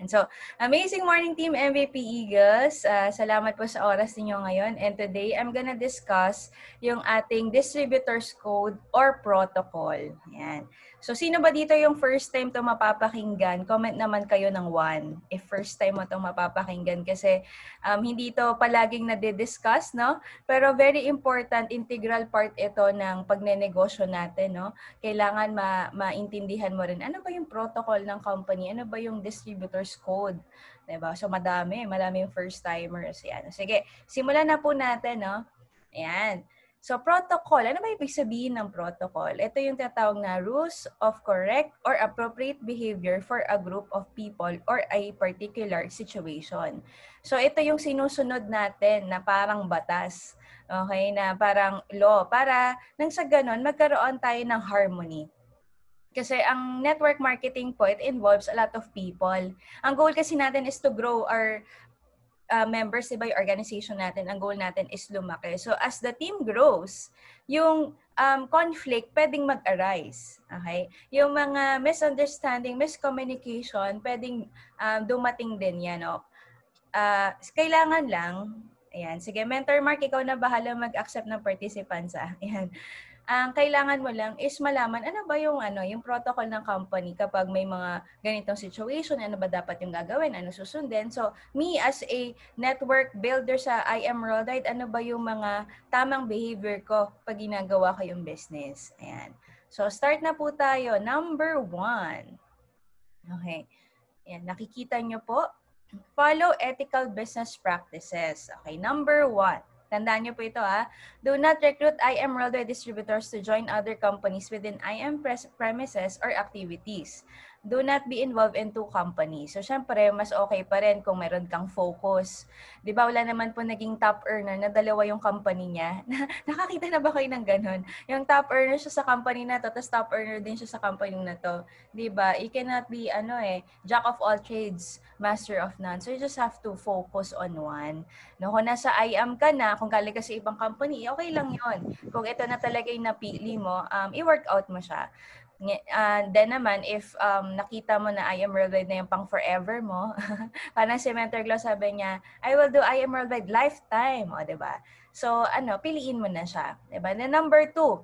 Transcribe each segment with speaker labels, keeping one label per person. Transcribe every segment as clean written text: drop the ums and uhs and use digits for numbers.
Speaker 1: So, amazing morning team MVP Eagles. Salamat po sa oras ninyo ngayon. And today, I'm gonna discuss yung ating distributor's code or protocol. Yan. So, sino ba dito yung first time to mapapakinggan? Comment naman kayo ng 1 if first time mo itong mapapakinggan kasi hindi ito palaging nade-discuss, no? Pero very important, integral part ito ng pagnenegosyo natin, no? Kailangan maintindihan mo rin ano ba yung protocol ng company, ano ba yung distributor's code, 'di ba? So madami yung first timers yan. Sige, simulan na po natin, no? Ayan. So protocol, ano ba ibig sabihin ng protocol? Ito yung tinatawag na rules of correct or appropriate behavior for a group of people or a particular situation. So ito yung sinusunod natin na parang batas. Okay, na parang law para nang sa ganon magkaroon tayo ng harmony. Kasi ang network marketing po, it involves a lot of people. Ang goal kasi natin is to grow our members, diba, yung organization natin, ang goal natin is lumaki. So as the team grows, yung conflict pwedeng mag-arise. Okay? Yung mga misunderstanding, miscommunication, pwedeng dumating din yan. No? Kailangan lang, ayan, sige, Mentor Mark, ikaw na bahala mag-accept ng participants. Ayan. Ang kailangan mo lang is malaman ano ba yung protocol ng company kapag may mga ganitong situation, ano ba dapat yung gagawin, ano susundin. So, me as a network builder sa IM Worldwide, ano ba yung mga tamang behavior ko pag ginagawa ko yung business. Ayan. So, start na po tayo. Number 1. Okay. Ayan, nakikita nyo po. Follow ethical business practices. Okay, number 1. Tandaan niyo po ito Do not recruit IM Worldwide distributors to join other companies within IM premises or activities. Do not be involved in 2 companies. So, syempre, mas okay pa rin kung meron kang focus. Di ba, wala naman po naging top earner na 2 yung company niya. Nakakita na ba kayo ng ganun? Yung top earner siya sa company na to, tapos top earner din siya sa company na to. Di ba? You cannot be, jack of all trades, master of none. So, you just have to focus on one. No, kung nasa IM ka na, kung galing ka sa ibang company, okay lang yon. Kung ito na talaga yung napili mo, i-work out mo siya. Then naman, if nakita mo na IM Worldwide na yung pang forever mo, parang si Mentor Glow sabi niya, I will do IM Worldwide lifetime. O, diba? So, piliin mo na siya. Diba? Then number 2,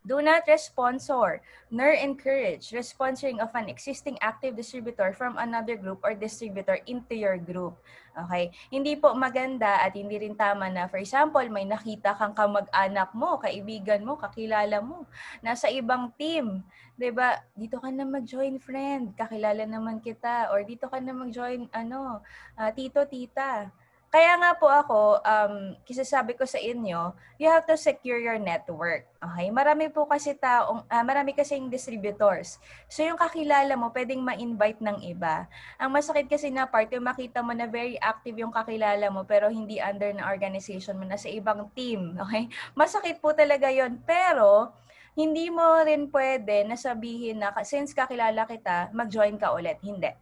Speaker 1: do not sponsor nor encourage sponsoring of an existing active distributor from another group or distributor into your group. Okay? Hindi po maganda at hindi rin tama na, for example, may nakita kang kamag-anak mo, kaibigan mo, kakilala mo, nasa ibang team. Diba? Dito ka na mag-join, friend. Kakilala naman kita. Or dito ka na mag-join, tito, tita. Kaya nga po ako, sabi ko sa inyo, you have to secure your network. Okay? Marami kasing distributors. So yung kakilala mo, pwedeng ma-invite ng iba. Ang masakit kasi na part, yung makita mo na very active yung kakilala mo, pero hindi under na organization mo, na sa ibang team. Okay? Masakit po talaga yon. Pero, hindi mo rin pwede na sabihin na, since kakilala kita, mag-join ka ulit. Hindi.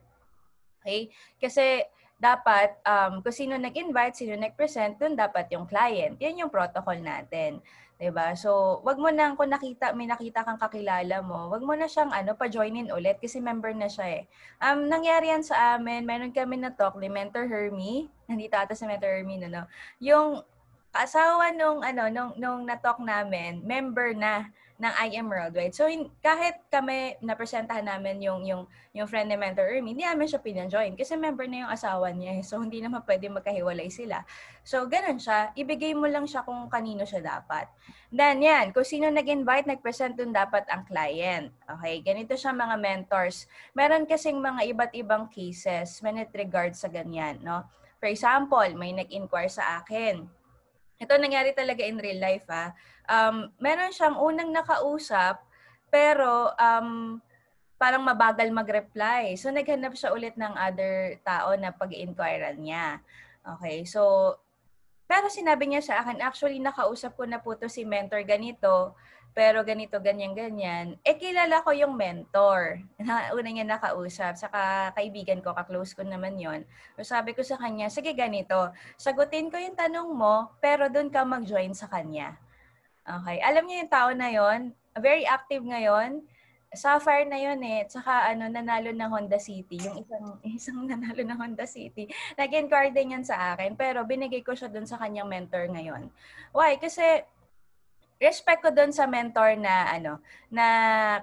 Speaker 1: Okay? Kasi, dapat, kung sino nag-invite, sino nag-present, dun dapat yung client. Yan yung protocol natin. 'Di ba? So, wag mo nang kung may nakita kang kakilala mo, wag mo na siyang pa-joinin ulit kasi member na siya eh. Nangyari yan sa amin, meron kami na talk ni Mentor Hermie, nandito ata si Mentor Hermie, no? Yung asawa nung na-talk namin, member na ng IM Worldwide. So, kahit kami napresentahan namin yung friend ni Mentor Ermi, hindi namin siya pina-join kasi member na yung asawa niya. So, hindi naman pwede magkahiwalay sila. So, ganun siya. Ibigay mo lang siya kung kanino siya dapat. Then, yan. Kung sino nag-invite, nag-present dun dapat ang client. Okay? Ganito siya mga mentors. Meron kasing mga iba't ibang cases when it regards sa ganyan. No? For example, may nag-inquire sa akin. Ito nangyari talaga in real life meron siyang unang nakausap pero parang mabagal mag-reply. So naghanap siya ulit ng other tao na pag-inquirean niya. Okay, so pero sinabi niya sa akin, actually nakausap ko na po to si mentor ganito, pero ganito, ganyan. Kilala ko yung mentor. Una niya nakausap, saka kaibigan ko, ka-close ko naman yon. So sabi ko sa kanya, sige ganito, sagutin ko yung tanong mo, pero doon ka mag-join sa kanya. Okay. Alam niyo yung tao na yon, very active ngayon. Sapphire na yun eh. Tsaka nanalo ng Honda City. Yung isang nanalo ng Honda City. Nag-inquire din yan sa akin. Pero binigay ko siya dun sa kanyang mentor ngayon. Why? Kasi respect ko doon sa mentor na na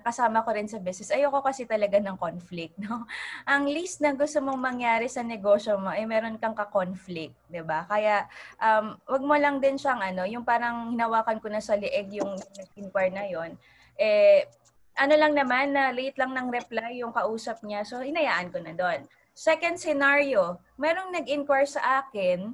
Speaker 1: kasama ko rin sa business. Ayoko kasi talaga ng conflict, no? Ang least na gusto mong mangyari sa negosyo mo ay meron kang ka-conflict, 'di ba? Kaya wag mo lang din siyang yung parang hinawakan ko na sa lieg yung inquire na yon. Lang naman na late lang ng reply yung kausap niya. So hinayaan ko na doon. Second scenario, merong nag-inquire sa akin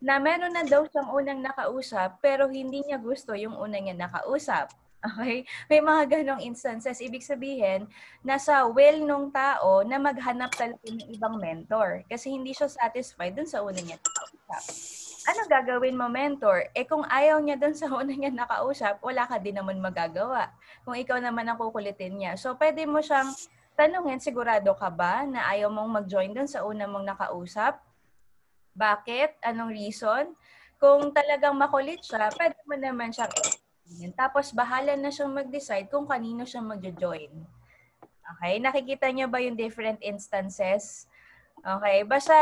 Speaker 1: na meron na daw siyang unang nakausap pero hindi niya gusto yung unang niya nakausap. Okay? May mga ganong instances. Ibig sabihin, nasa will nung tao na maghanap talaga ng ibang mentor kasi hindi siya satisfied dun sa unang niya nakausap. Ano gagawin mo, mentor? Kung ayaw niya dun sa unang niya nakausap, wala ka din naman magagawa. Kung ikaw naman ang kukulitin niya. So, pwede mo siyang tanungin, sigurado ka ba na ayaw mong mag-join dun sa unang mong nakausap? Bakit? Anong reason? Kung talagang makulit siya, pwede mo naman siyang i-explain. Tapos bahala na siyang mag-decide kung kanino siya mag-join. Okay? Nakikita niyo ba yung different instances? Okay? Basta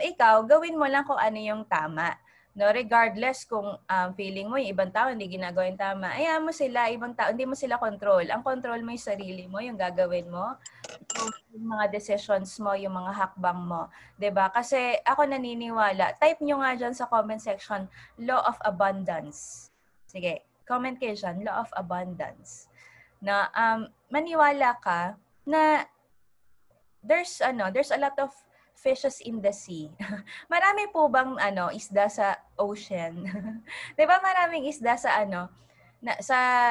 Speaker 1: ikaw, gawin mo lang kung ano yung tama. No, regardless kung feeling mo yung ibang tao hindi ginagawa yung tama, ayaw mo sila, ibang tao, hindi mo sila control. Ang control mo yung sarili mo, yung gagawin mo, yung mga decisions mo, yung mga hakbang mo. 'Di ba? Kasi ako naniniwala, type nyo nga dyan sa comment section, law of abundance. Sige, comment kayo dyan, law of abundance. Na maniwala ka na there's a lot of fishes in the sea. Marami po bang isda sa ocean? 'Di ba maraming isda sa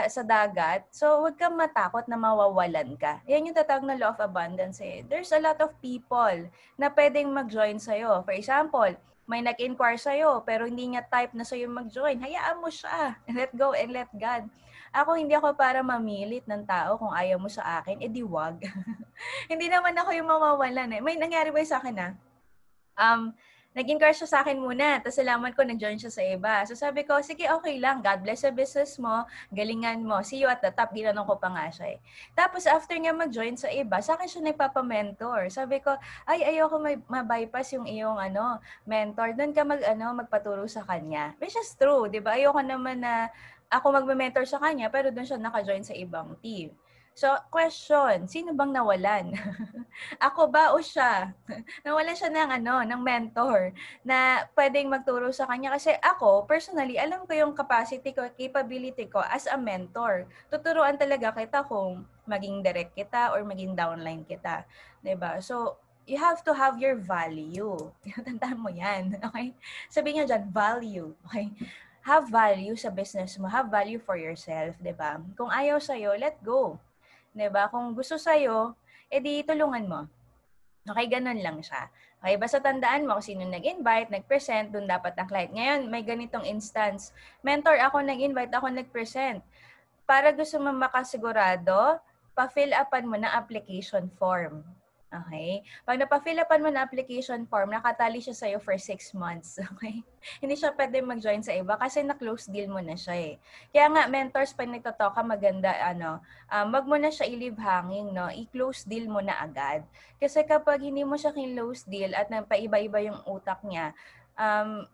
Speaker 1: sa dagat? So wag kang matakot na mawawalan ka. Yan yung tatawag na law of abundance eh. There's a lot of people na pwedeng mag-join sa iyo. For example, may nag-inquire sa iyo pero hindi niya type na sa iyo mag-join. Hayaan mo siya. Let go and let God. Ako hindi ako para mamilit ng tao kung ayaw mo sa akin, edi wag. Hindi naman ako yung mawawalan eh. May nangyari ba sa akin nag-inquire siya sa akin muna. Tapos salamat ko, nag-join siya sa iba. So sabi ko, sige, okay lang. God bless sa business mo. Galingan mo. See you at the top. Ginanong ko pa nga siya eh. Tapos after niya mag-join sa iba, sa akin siya nagpapa-mentor. Sabi ko, ay, ayoko ma-bypass yung iyong mentor. Doon ka magpaturo sa kanya. Which is true, di ba? Ayoko naman na ako magme-mentor sa kanya, pero doon siya naka-join sa ibang team. So, question, sino bang nawalan? Ako ba o siya? Nawalan siya ng mentor na pwedeng magturo sa kanya. Kasi ako, personally, alam ko yung capacity ko, capability ko as a mentor. Tuturuan talaga kita kung maging direct kita or maging downline kita. 'Di ba? So, you have to have your value. Tandaan mo yan. Okay? Sabihin niya dyan, value. Okay? Have value sa business mo. Have value for yourself. 'Di ba? Kung ayaw sa'yo, let go. 'Di ba? Kung gusto sa'yo, edi tulungan mo. Okay, ganun lang siya. Okay, basta tandaan mo kung sino nag-invite, nag-present, dun dapat ang client. Ngayon, may ganitong instance. Mentor, ako nag-invite, ako nag-present. Para gusto mo makasigurado, pa-fill upan mo na application form. Okay? Pag napa-fill upan mo na application form, nakatali siya sa'yo for 6 months. Okay? Hindi siya pwede mag-join sa iba kasi na-close deal mo na siya eh. Kaya nga, mentors, pag nagtotalk ka, maganda, wag mo na siya i-leave hanging, no? I-close deal mo na agad. Kasi kapag hindi mo siya kin-close deal at napaiba-iba yung utak niya,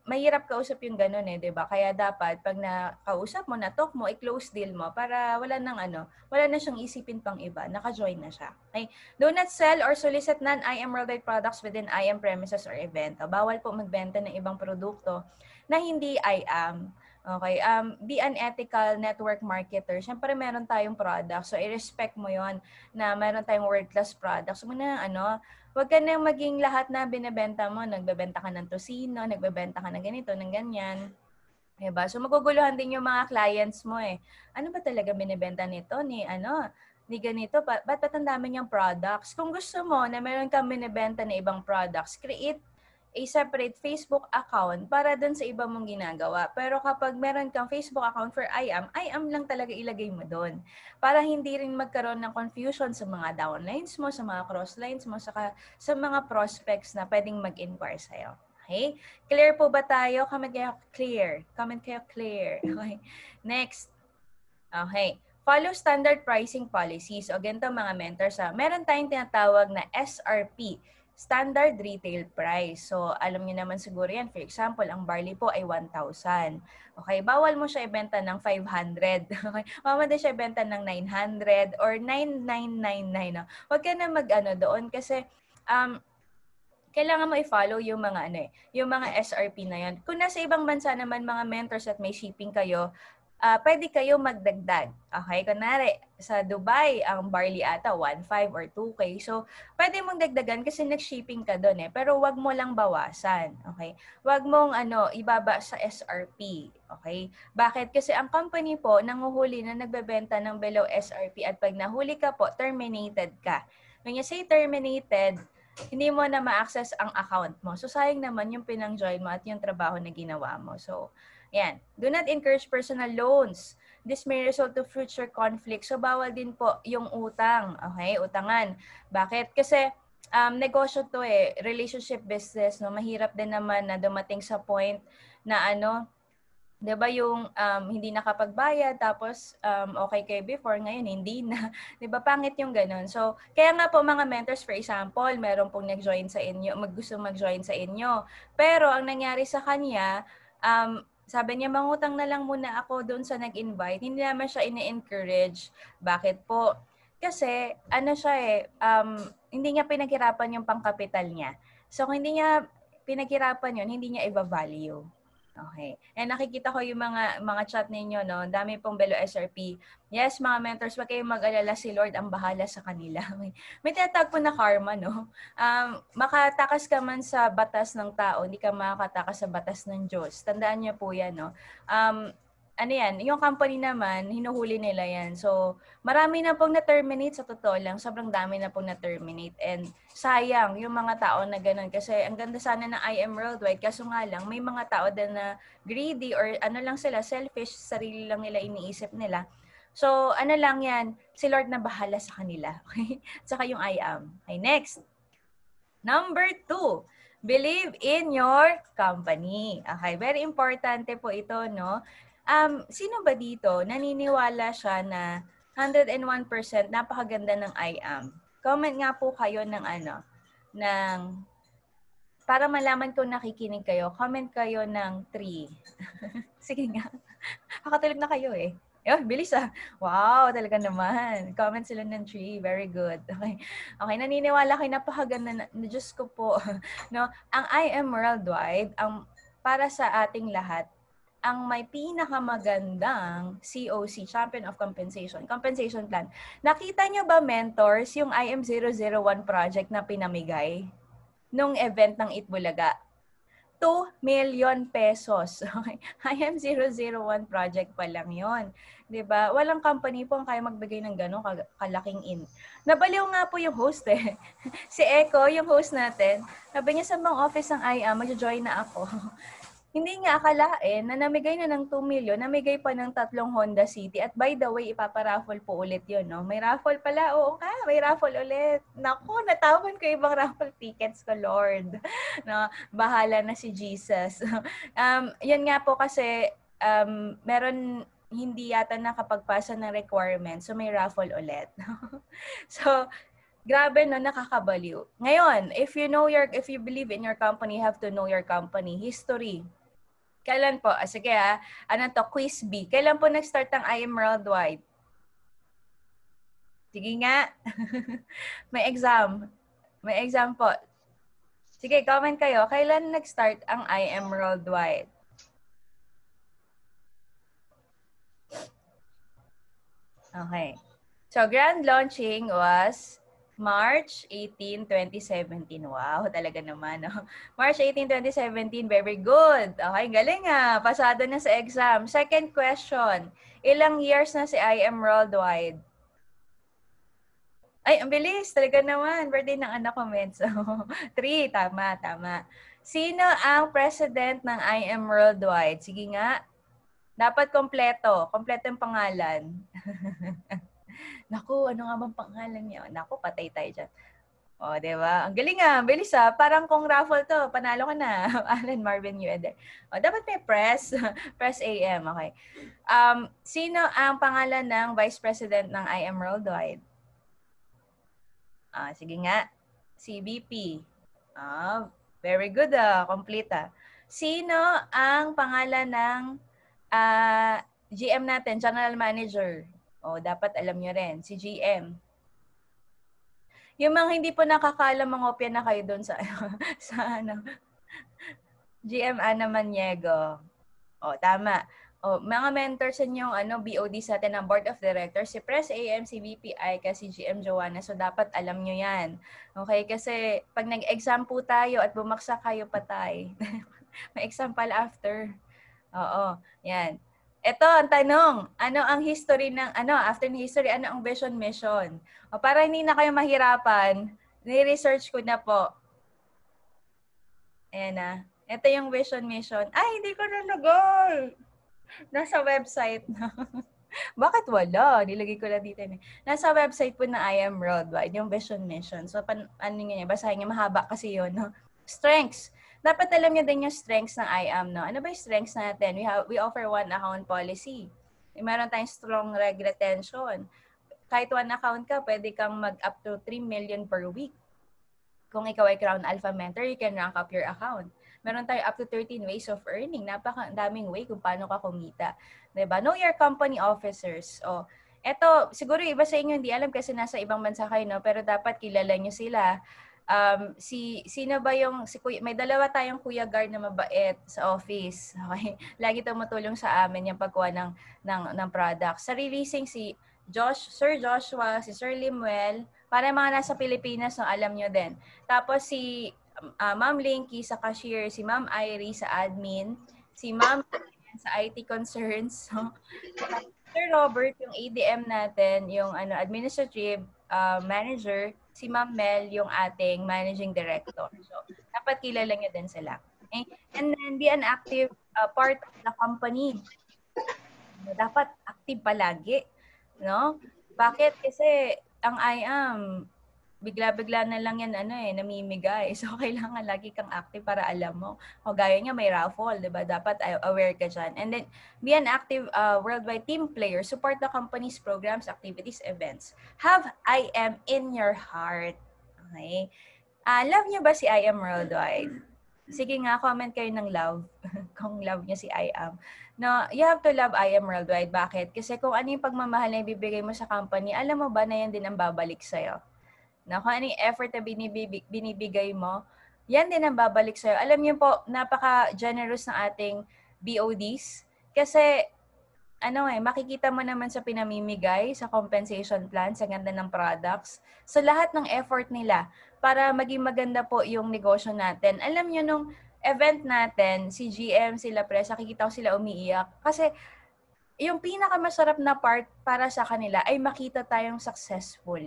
Speaker 1: mahirap kausap yung ganun eh, 'di ba? Kaya dapat pag nakausap mo, na-talk mo, i-close deal mo para wala na siyang isipin pang iba, naka-join na siya. Okay? Do not sell or solicit non-IM related products within IM premises or event. Bawal po magbenta ng ibang produkto na hindi IM. Okay, be an ethical network marketer. Siyempre, meron tayong product. So, i-respect mo yon na meron tayong world-class products. So, muna, huwag ka nang maging lahat na binebenta mo. Nagbebenta ka ng tosino, nagbebenta ka ng ganito, ng ganyan. Diba? So, maguguluhan din yung mga clients mo eh. Ano ba talaga binibenta nito ni ganito? Ba't ang dami niyang products? Kung gusto mo na meron kang binibenta na ibang products, create a separate Facebook account para dun sa iba mong ginagawa. Pero kapag meron kang Facebook account for IAM lang talaga ilagay mo dun. Para hindi rin magkaroon ng confusion sa mga downlines mo, sa mga crosslines mo, saka sa mga prospects na pwedeng mag-inquire sa'yo. Okay? Clear po ba tayo? Comment kayo clear. Comment kayo clear. Okay. Next. Okay. Follow standard pricing policies. O ganito mga mentors, meron tayong tinatawag na SRP, Standard Retail Price. So, alam niyo naman siguro yan. For example, ang barley po ay 1,000. Okay, bawal mo siya ibenta ng 500. Okay, bawal din siya ibenta ng 900 or 9,999. No? Huwag ka na mag-ano doon kasi kailangan mo i-follow yung mga yung mga SRP na yan. Kung nasa ibang bansa naman mga mentors at may shipping kayo, pwede kayo magdagdag. Okay? Kunwari, sa Dubai, ang barley ata 1,500 or 2K. So, pwede mong dagdagan kasi nag-shipping ka doon Pero wag mo lang bawasan. Okay? Wag mong ibaba sa SRP. Okay? Bakit? Kasi ang company po nanguhuli na nagbebenta ng below SRP at pag nahuli ka po, terminated ka. When you say terminated, hindi mo na ma-access ang account mo. So, sayang naman yung pinang-join mo at yung trabaho na ginawa mo. So, yan. Do not encourage personal loans. This may result to future conflict. So, bawal din po yung utang. Okay? Utangan. Bakit? Kasi, negosyo to relationship business. No? Mahirap din naman na dumating sa point na 'di ba yung hindi nakapagbayad tapos okay kayo before ngayon hindi na 'di ba pangit yung ganun. So kaya nga po mga mentors for example, meron pong nag-join sa inyo, gusto mag-join sa inyo. Pero ang nangyari sa kanya sabi niya mangutang na lang muna ako doon sa nag-invite. Hindi naman siya ini-encourage. Bakit po? Kasi siya hindi niya pinaghirapan yung pangkapital niya. So kung hindi niya pinaghirapan yun, hindi niya i-value. Okay. And nakikita ko yung mga chat ninyo, no? Dami pong below SRP. Yes, mga mentors, wag kayong mag-alala, si Lord ang bahala sa kanila. May tinatawag po na karma, no? Makatakas ka man sa batas ng tao, hindi ka makakatakas sa batas ng Diyos. Tandaan niyo po yan, no? Yung company naman, hinuhuli nila yan. So, marami na pong na-terminate sa totoo lang. Sobrang dami na pong na-terminate. And sayang yung mga tao na ganun. Kasi ang ganda sana ng I Am Worldwide. Kaso nga lang, may mga tao din na greedy or lang sila, selfish, sarili lang nila iniisip nila. So, lang yan, si Lord na bahala sa kanila. Okay? Saka yung I Am. Okay, next. Number 2, believe in your company. Okay, very importante po ito, no? Sino ba dito naniniwala siya na 101% napakaganda ng I am? Comment nga po kayo ng para malaman ko nakikinig kayo, comment kayo ng 3. Sige nga. Kakatulog na kayo bilis Wow, talaga naman. Comment sila ng 3. Very good. Okay. Okay, naniniwala kayo napakaganda na Diyos ko po. No, ang I Am Worldwide, para sa ating lahat, ang may pinakamagandang COC, Champion of Compensation Plan. Nakita niyo ba, mentors, yung IM001 project na pinamigay nung event ng Itbulaga? 2 million pesos. Okay? IM001 project pa lang yon. 'Di ba? Walang company po ang kaya magbigay ng ganong kalaking Nabaliw nga po yung host Si Echo, yung host natin, sabi niya sa mga office ng IAM, mag-join na ako. Hindi niya akalain na namigay na ng 2 million, namigay pa ng 3 Honda City. At by the way, ipaparaffle po ulit yun, no? May raffle pala. Oo ka, may raffle ulit. Naku, natawan ko ibang raffle tickets ko, Lord. No? Bahala na si Jesus. Yun nga po kasi, meron hindi yata nakapagpasa ng requirements. So, may raffle ulit. So, grabe no, nakakabaliw. Ngayon, if you believe in your company, you have to know your company history. Kailan po? Sige quiz B. Kailan po nag-start ang I Am Worldwide? Sige nga. May exam. May exam po. Sige, comment kayo. Kailan nag-start ang I Am Worldwide? Okay. So, grand launching was March 18, 2017. Wow, talaga naman. No? March 18, 2017, very good. Okay, galing Pasado na sa exam. Second question, ilang years na si I Am Worldwide? Ay, ang bilis. Talaga naman. Birthday ng anak ko, Menso. 3, tama. Sino ang president ng I Am Worldwide? Sige nga. Dapat kompleto. Kompleto yung pangalan. Naku, ano nga bang pangalan niya? Naku, patay tayo dyan. O, di ba? Ang galing bilis Parang kung raffle to, panalo ka na. Alan Marvin Ueder. O, dapat may press. Press AM, okay. Sino ang pangalan ng Vice President ng IM Worldwide? Sige nga. Si VP. Very good complete Sino ang pangalan ng GM natin, General Manager? Dapat alam nyo rin. Si GM. Yung mga hindi po nakakaalam, mga opya na kayo doon sa, sa GM Ana Maniego. Tama. Mga mentors yung BOD sa atin ng Board of Directors, si Press AM, si VPI, kasi GM Joanna. So, dapat alam nyo yan. Okay? Kasi pag nag-exam po tayo at bumaksak kayo patay, may exam pala after. Oo. Yan. Ito ang tanong, ano ang history ng, after ng history, ano ang vision mission? Para hindi na kayo mahirapan, ni-research ko na po. Ayan Ito yung vision mission. Ay, hindi ko nalagay. Nasa website na. Bakit wala? Nilagay ko lang dito. Nasa website po na IM Worldwide, yung vision mission. So, basahin niyo, mahaba kasi yun. No? Strengths. Dapat alam niyo din yung strengths ng IAM, no? Ano ba yung strengths natin? We offer one account policy. Meron tayong strong reg retention. Kahit one account ka, pwede kang mag-up to 3 million per week. Kung ikaw ay Crown Alpha Mentor, you can rank up your account. Meron tayo up to 13 ways of earning. Napakadaming way kung paano ka kumita. Diba? Know your company officers. Eto, siguro iba sa inyo hindi alam kasi nasa ibang bansa kayo, no? Pero dapat kilala nyo sila. Sino ba may dalawa tayong Kuya Guard na mabait sa office. Okay? Lagi tumutulong sa amin yung pagkuha ng product. Sa releasing si Sir Joshua, si Sir Limuel, para mga nasa Pilipinas, no, alam nyo din. Tapos si Ma'am Linky sa cashier, si Ma'am Irie sa admin, si Ma'am sa IT concerns. Sir Robert, yung ADM natin, yung administrative manager, si Ma'am Mel, yung ating managing director. So, dapat kilala nyo din sila. Okay? And then, be an active part of the company. Dapat active palagi. No? Bakit? Kasi ang IAM, bigla-bigla na lang yan namimigay. So, kailangan lagi kang active para alam mo. O gaya niya, may raffle, di ba? Dapat aware ka dyan. And then, be an active worldwide team player. Support the company's programs, activities, events. Have IM in your heart. Okay? Love niyo ba si IM Worldwide? Sige nga, comment kayo ng love. Kung love niyo si IM. No, you have to love IM Worldwide. Bakit? Kasi kung ano yung pagmamahal na ibibigay mo sa company, alam mo ba na yan din ang babalik sa'yo? No, kung ano yung effort na binibigay mo, yan din ang babalik sa'yo. Alam niyo po, napaka-generous ng ating BODs. Kasi, makikita mo naman sa pinamimigay, sa compensation plan, sa ganda ng products, sa lahat ng effort nila para maging maganda po yung negosyo natin. Alam niyo, nung event natin, si GM, sila Press, nakikita ko sila umiiyak. Kasi, yung pinakamasarap na part para sa kanila ay makita tayong successful.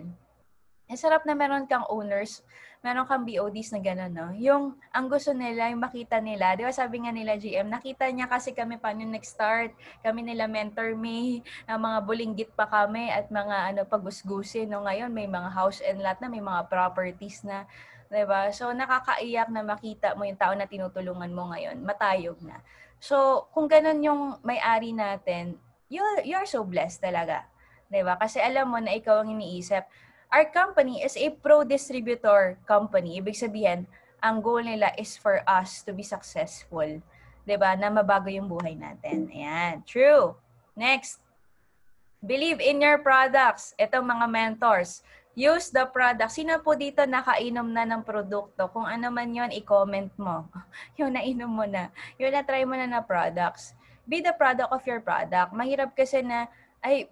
Speaker 1: Ang sarap na meron kang owners, meron kang BODs na gano'n, no? Yung ang gusto nila, yung makita nila. Di ba sabi nga nila, GM, nakita niya kasi kami paano nag-start. Kami nila mentor me, mga bulinggit pa kami at mga pagusgusin. No? Ngayon, may mga house and lot na, may mga properties na. Di ba? So, nakakaiyak na makita mo yung tao na tinutulungan mo ngayon. Matayog na. So, kung gano'n yung may-ari natin, you're so blessed talaga. Di ba? Kasi alam mo na ikaw ang iniisip. Our company is a pro-distributor company. Ibig sabihin, ang goal nila is for us to be successful. 'Di ba? Na mabago yung buhay natin. Ayan. True. Next. Believe in your products. Itong mga mentors. Use the product. Sino po dito nakainom na ng produkto? Kung ano man yon, i-comment mo. Yung nainom mo na. Yung na-try mo na products. Be the product of your product. Mahirap kasi na ay,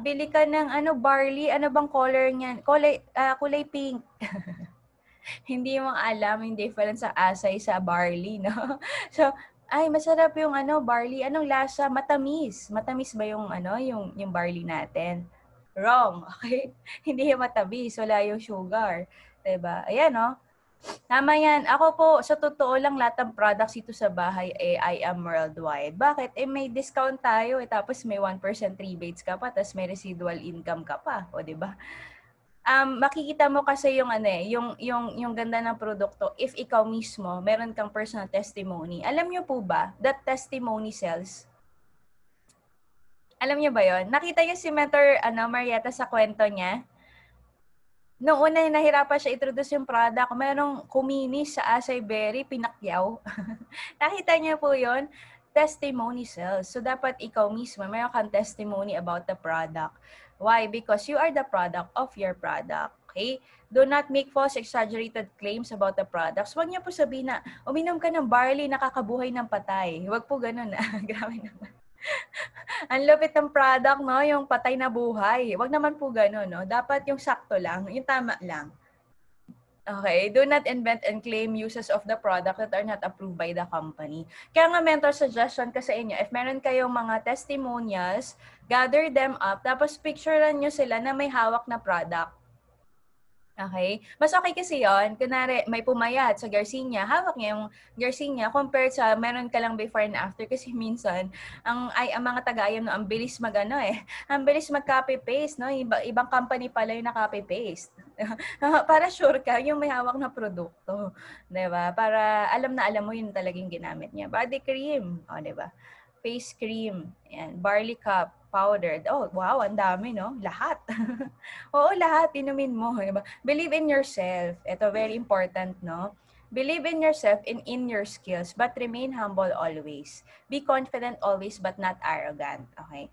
Speaker 1: bili ka ng barley, ano bang color niyan? Kulay pink. Hindi mo alam yung difference sa asay sa barley, no? So, ay, masarap yung barley. Anong lasa? Matamis. Matamis ba yung yung barley natin? Wrong, okay? Hindi yung matamis, wala yung sugar. 'Di ba? Ayan, no? Tama yan. Ako po, sa totoo lang, lahat ng products dito sa bahay I am worldwide. Bakit? May discount tayo tapos may 1% rebates ka pa, tapos may residual income ka pa. O, di ba? makikita mo kasi yung ano eh, yung ganda ng produkto if ikaw mismo meron kang personal testimony. Alam niyo po ba that testimony sells? Alam niyo ba 'yon? Nakita niyo si Mentor Marietta sa kwento niya? Noong una nahirapan siya introduce yung product, merong kuminis sa acai berry, pinakyaw. Nakita niyo po 'yon? Testimony sells. So dapat ikaw mismo meron kang testimony about the product. Why? Because you are the product of your product. Okay? Do not make false exaggerated claims about the products. Huwag niyo po sabihin na uminom ka ng barley nakakabuhay ng patay. Huwag po ganoon. Grabe naman. Ang lupit ng product, no? Yung patay na buhay. Wag naman po gano'n, no? Dapat yung sakto lang, yung tama lang. Okay, do not invent and claim uses of the product that are not approved by the company. Kaya nga mentor suggestion ko sa inyo, if meron kayong mga testimonials, gather them up, tapos picturean nyo sila na may hawak na product. Okay? Mas okay kasi yon. Kunwari, may pumayat sa Garcinia, hawak niya yung Garcinia compared sa meron ka lang before and after. Kasi minsan, ang mga taga-IM, no, ang bilis magano eh. Ang bilis mag-copy-paste, no? Ibang company pala yung na-copy-paste. Para sure ka, yung may hawak na produkto. Diba? Para alam na alam mo yun talagang ginamit niya. Body cream. O, diba? Face cream. Yan. Barley cup. Powdered. Oh, wow, ang dami, no? Lahat. Oo, lahat. Inumin mo. Diba? Believe in yourself. Ito, very important, no? Believe in yourself and in your skills, but remain humble always. Be confident always, but not arrogant. Okay?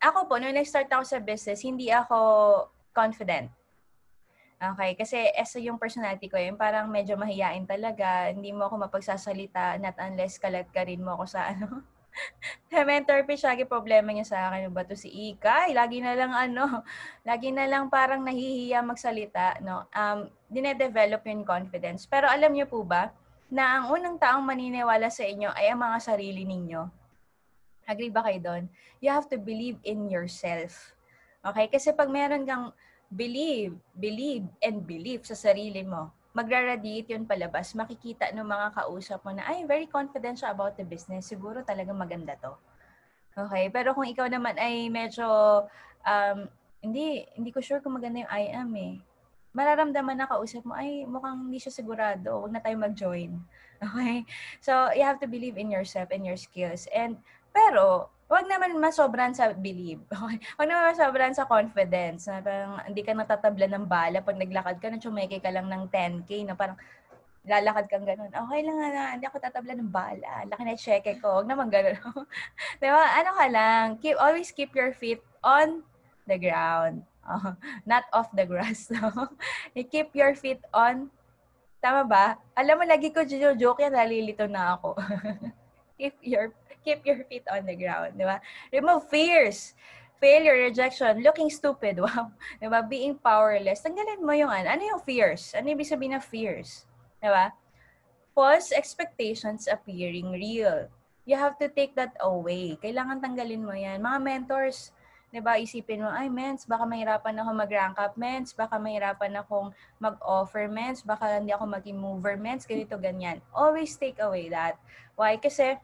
Speaker 1: Ako po, nung nag-start ako sa business, hindi ako confident. Okay, kasi yung personality ko yun, parang medyo mahiyain talaga. Hindi mo ako mapagsasalita, not unless kalat ka rin mo ako sa sa mentor pitch, lagi problema niya sa akin, ba to si Ikay? Lagi na lang lagi na lang parang nahihiya magsalita, no? Dine-develop yung confidence. Pero alam niyo po ba, na ang unang taong maniniwala sa inyo ay ang mga sarili ninyo. Agree ba kayo doon? You have to believe in yourself. Okay? Kasi pag meron kang believe, and believe sa sarili mo, magra-radiate yun palabas. Makikita ng mga kausap mo na, ay, very confident siya about the business. Siguro talagang maganda to. Okay? Pero kung ikaw naman ay medyo, hindi ko sure kung maganda yung I am eh. Mararamdaman na kausap mo, ay, mukhang hindi siya sigurado. Huwag na tayo mag-join. Okay? So, you have to believe in yourself and your skills. Pero, wag naman masobran sa believe. Okay? Wag naman masobran sa confidence. Na parang hindi ka natatabla ng bala pag naglakad ka, tsumeke ka lang ng 10K na parang lalakad kang ganun. Okay lang na, hindi ako tatabla ng bala. Laki na cheque ko. Wag naman ganun. Diba? Ano ka lang, always keep your feet on the ground. Not off the grass. No? You keep your feet on, tama ba? Alam mo, lagi ko joke yan, nalilito na ako. keep your feet on the ground, di ba? Remove fears. Failure, rejection, looking stupid, wow. Di ba? Being powerless. Tanggalin mo yung ano yung fears? Ano ibig sabihin ng fears? Di ba? False expectations appearing real. You have to take that away. Kailangan tanggalin mo yan. Mga mentors, di ba, isipin mo, ay, mens, baka mahirapan ako mag-rank up, mens, baka mahirapan akong mag-offer, mens, baka hindi ako maging mover, mens, ganito, ganyan. Always take away that. Why? Kasi,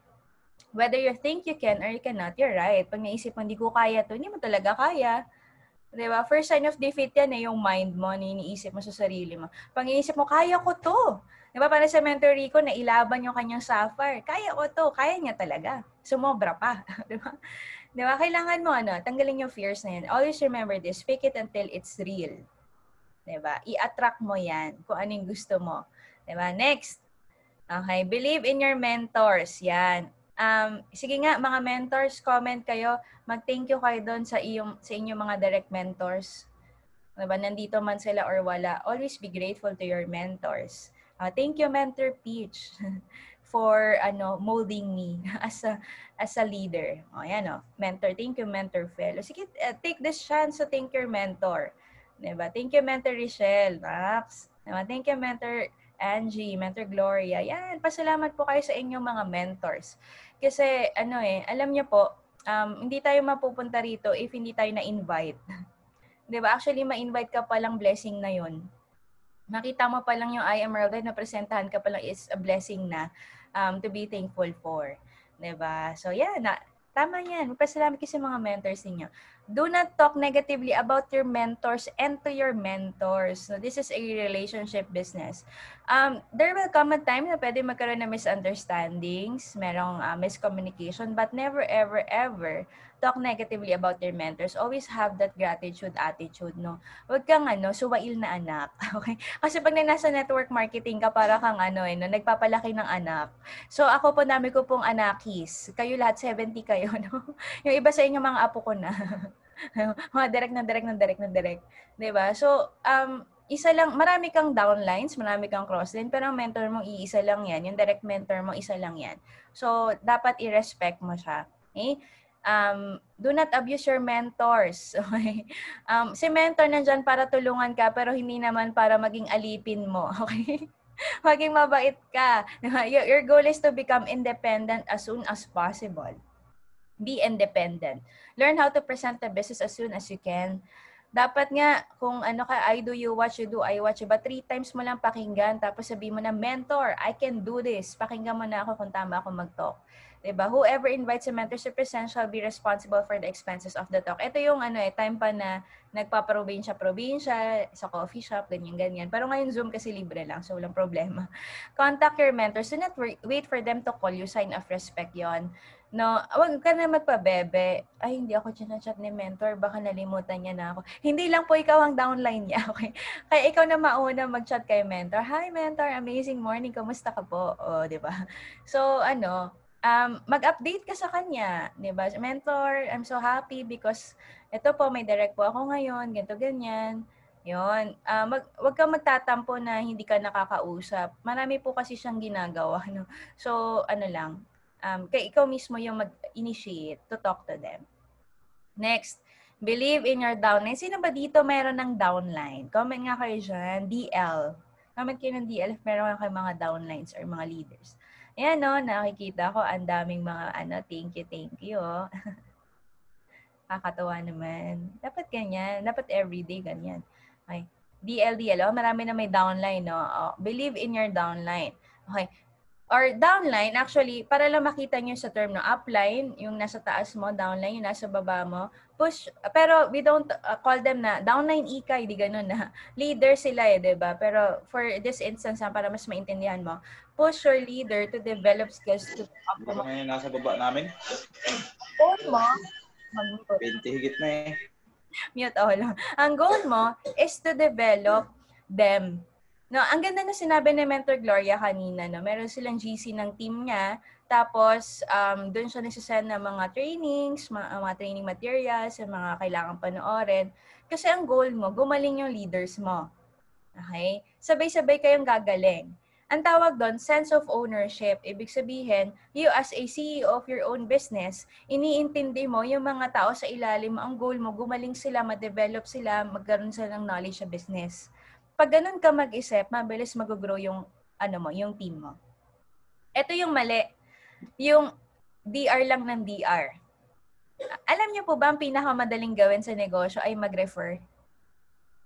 Speaker 1: whether you think you can or you cannot, you're right. Pag naisip mo, hindi ko kaya to, hindi mo talaga kaya. Diba? First sign of defeat yan yung mind mo, iniisip mo sa sarili mo. Pag iniisip mo, kaya ko to. Diba? Para sa mentor Rico, nailaban yung kanyang sapphire. Kaya ko to. Kaya niya talaga. Sumobra pa. Diba? Diba? Kailangan mo, tanggalin yung fears na yun. Always remember this. Fake it until it's real. Diba? I-attract mo yan kung anong gusto mo. Diba? Next. Okay. Believe in your mentors. Yan. Sige nga, mga mentors, comment kayo. Mag-thank you kayo doon sa inyong mga direct mentors. Diba? Nandito man sila or wala. Always be grateful to your mentors. Thank you, Mentor Peach, for molding me as a leader. Ayan, mentor. Thank you, Mentor Fel. Sige, take this chance to thank your mentor. Diba? Thank you, Mentor Richelle, Max. Diba? Thank you, Mentor Angie, Mentor Gloria. Yan, pasalamat po kayo sa inyong mga mentors. Kasi, alam niyo po, hindi tayo mapupunta rito if hindi tayo na-invite. Diba? Actually, ma-invite ka palang blessing na yun. Makita mo pa lang yung I am Merlin, na presentahan ka pa lang is a blessing na to be thankful for. Diba? So, yeah, tama yan. Magpasalamat kayo sa mga mentors ninyo. Do not talk negatively about your mentors and to your mentors. So this is a relationship business. There will come a time na pwede magkaroon ng misunderstandings, merong miscommunication, but never, ever, ever talk negatively about your mentors. Always have that gratitude attitude, no? Huwag kang suwail na anak. Okay? Kasi pag nasa network marketing ka, para kang no, nagpapalaki ng anak. So ako po, dami ko pong anakis. Kayo lahat, 70 kayo, no? Yung iba sa inyo, mga apo ko na. Mga direct. Diba? So, isa lang, marami kang downlines, marami kang crossline, pero ang mentor mo, iisa lang yan. Yung direct mentor mo, isa lang yan. So, dapat i-respect mo siya. Okay? Do not abuse your mentors. Okay? Si mentor nandyan para tulungan ka, pero hindi naman para maging alipin mo. Okay? Maging mabait ka. Your goal is to become independent as soon as possible. Be independent. Learn how to present the business as soon as you can. Dapat nga, kung I do you watch, you do I watch you, but 3 times mo lang pakinggan, tapos sabihin mo na, mentor, I can do this. Pakinggan mo na ako kung tama ako mag-talk. Diba? Whoever invites a mentor to present shall be responsible for the expenses of the talk. Ito yung time pa na nagpa-probinsya, sa coffee shop, ganyan. Pero ngayon Zoom kasi libre lang, so walang problema. Contact your mentors. Do not wait for them to call you. Sign of respect yon. No, wag ka na magpabebe. Ay, hindi ako chat ni mentor. Baka nalimutan niya na ako. Hindi lang po ikaw ang downline niya, okay? Kaya ikaw na mauna mag-chat kay mentor. Hi, mentor. Amazing morning. Kamusta ka po? O, di ba? So, mag-update ka sa kanya. Di ba? Mentor, I'm so happy because ito po, may direct po ako ngayon. Ganito, ganyan. Yun. Wag kang magtatampo na hindi ka nakakausap. Marami po kasi siyang ginagawa. No? So, lang, kaya ikaw mismo yung mag-initiate to talk to them. Next, believe in your downline. Sino ba dito mayroon ng downline? Comment nga kayo dyan. DL. Comment kayo ng DL if meron kayo mga downlines or mga leaders. Ayan, no, nakikita ko ang daming mga thank you. Kakatawa naman. Dapat ganyan. Dapat everyday ganyan. Okay. DL. Marami na may downline, no? Believe in your downline. Okay. Or downline, actually, para lang makita nyo sa term, no, upline, yung nasa taas mo, downline, yung nasa baba mo, push, pero we don't call them na downline ikay, di ganun na. Leader sila diba? Pero for this instance, para mas maintindihan mo, push your leader to develop skills to
Speaker 2: optimize. May nasa baba namin?
Speaker 1: Goal mo,
Speaker 2: 20 higit na
Speaker 1: mute lang. Ang goal mo is to develop them. No, ang ganda na sinabi ni Mentor Gloria kanina, no? Meron silang GC ng team niya, tapos doon siya nagsasend ng mga trainings, mga training materials, mga kailangan panoorin. Kasi ang goal mo, gumaling yung leaders mo. Okay? Sabay-sabay kayong gagaling. Ang tawag doon, sense of ownership. Ibig sabihin, you as a CEO of your own business, iniintindi mo yung mga tao sa ilalim mo, ang goal mo, gumaling sila, ma-develop sila, magkaroon sila ng knowledge sa business. Pag ganun ka mag-isip, mabilis mag-grow yung, yung team mo. Ito yung mali. Yung DR lang ng DR. Alam niyo po ba, ang pinakamadaling gawin sa negosyo ay mag-refer?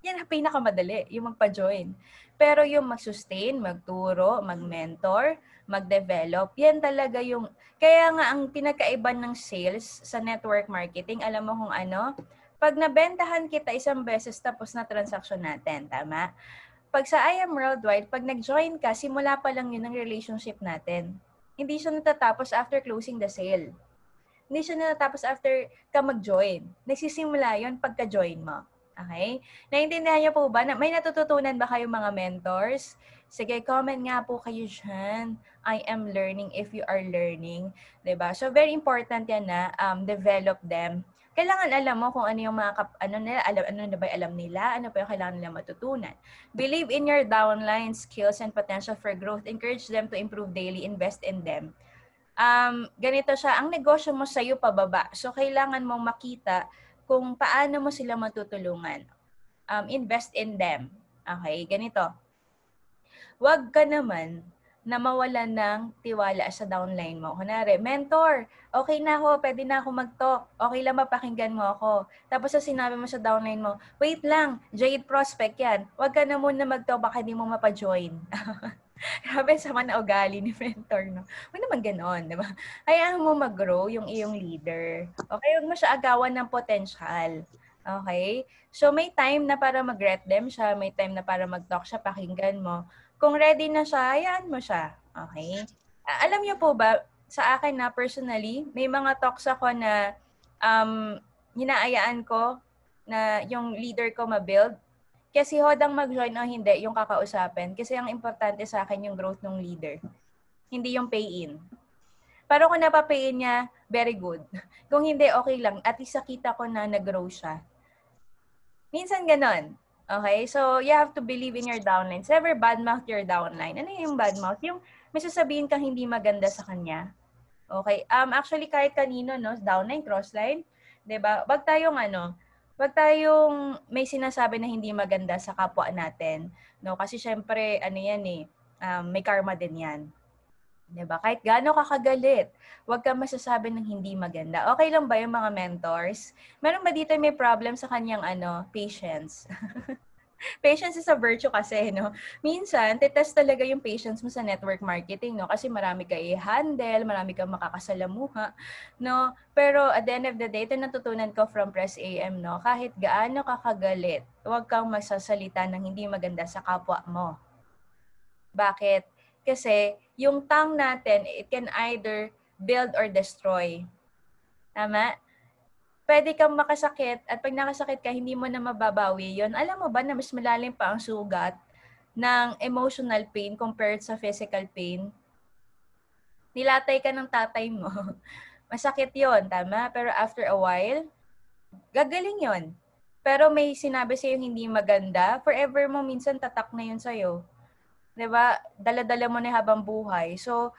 Speaker 1: Yan ang pinakamadali, yung magpa-join. Pero yung mag-sustain, magturo, mag-mentor, mag-develop, yan talaga yung, kaya nga ang pinakaiba ng sales sa network marketing, alam mo kung ano? Pag nabentahan kita isang beses tapos na transaction natin, tama? Pag sa I Am Worldwide, pag nag-join ka, simula pa lang yun ang relationship natin. Hindi siya natatapos after closing the sale. Hindi siya natatapos after ka mag-join. Nagsisimula yun pagka-join mo. Okay? Naintindihan niyo po ba? May natututunan ba kayong mga mentors? Sige, comment nga po kayo dyan. I am learning if you are learning. Diba? So, very important yan na develop them. Kailangan alam mo kung ano yung mga ano na ba alam nila, ano pa yung kailangan nila matutunan. Believe in your downline skills and potential for growth. Encourage them to improve daily. Invest in them. Ganito siya, ang negosyo mo sa'yo pababa. So, kailangan mong makita kung paano mo sila matutulungan. Invest in them. Okay, ganito. Huwag ka naman na mawalan ng tiwala sa downline mo. Kunwari, mentor, okay na ako, pwede na ako mag-talk. Okay lang mapakinggan mo ako. Tapos sa sinabi mo sa downline mo, wait lang, Jade prospect yan. Huwag ka na muna mag-talk, baka hindi mo mapa-join. Grabe, sama na ugali ni mentor, no? Huwag naman ganon, di ba? Hayaan mo mag-grow yung iyong leader. Okay? Huwag mo siya agawan ng potential. Okay? So, may time na para mag-ret them siya, may time na para mag-talk siya, pakinggan mo. Kung ready na siya, hayaan mo siya. Okay? Alam niyo po ba, sa akin na personally, may mga talks ako na hinaayaan ko na yung leader ko ma-build. Kasi hodang mag-join o hindi, yung kakausapin. Kasi ang importante sa akin yung growth ng leader. Hindi yung pay-in. Pero kung napapay-in niya, very good. Kung hindi, okay lang. At least nakita ko na nag-grow siya. Minsan ganon. Okay? So, you have to believe in your downlines. Never badmouth your downline. Ano yung badmouth? Yung may sasabihin kang hindi maganda sa kanya. Okay? Actually, kahit kanino, no? Downline, crossline. Diba? Wag tayong may sinasabi na hindi maganda sa kapwa natin. No? Kasi syempre, ano yan eh, may karma din yan. Diba? Kahit gaano ka kagalit, huwag kang masasabi ng hindi maganda. Okay lang ba yung mga mentors? Meron ba dito may problem sa kanyang patience? Patience is a virtue kasi, no? Minsan, titest talaga yung patience mo sa network marketing, no? Kasi marami ka i-handle, marami kang makakasalamuha, no? Pero at the end of the day, ito natutunan ko from Press AM, no? Kahit gaano ka kagalit, huwag kang magsasalita ng hindi maganda sa kapwa mo. Bakit? Kasi yung tongue natin, it can either build or destroy. Tama? Pwede kang makasakit at pag nakasakit ka, hindi mo na mababawi yon. Alam mo ba na mas malalim pa ang sugat ng emotional pain compared sa physical pain? Nilatay ka ng tatay mo. Masakit yon, tama? Pero after a while, gagaling yon. Pero may sinabi sa'yo hindi maganda, forever mo minsan tatak na yun sa'yo. 'Di ba? Dala-dala mo na habang buhay. So,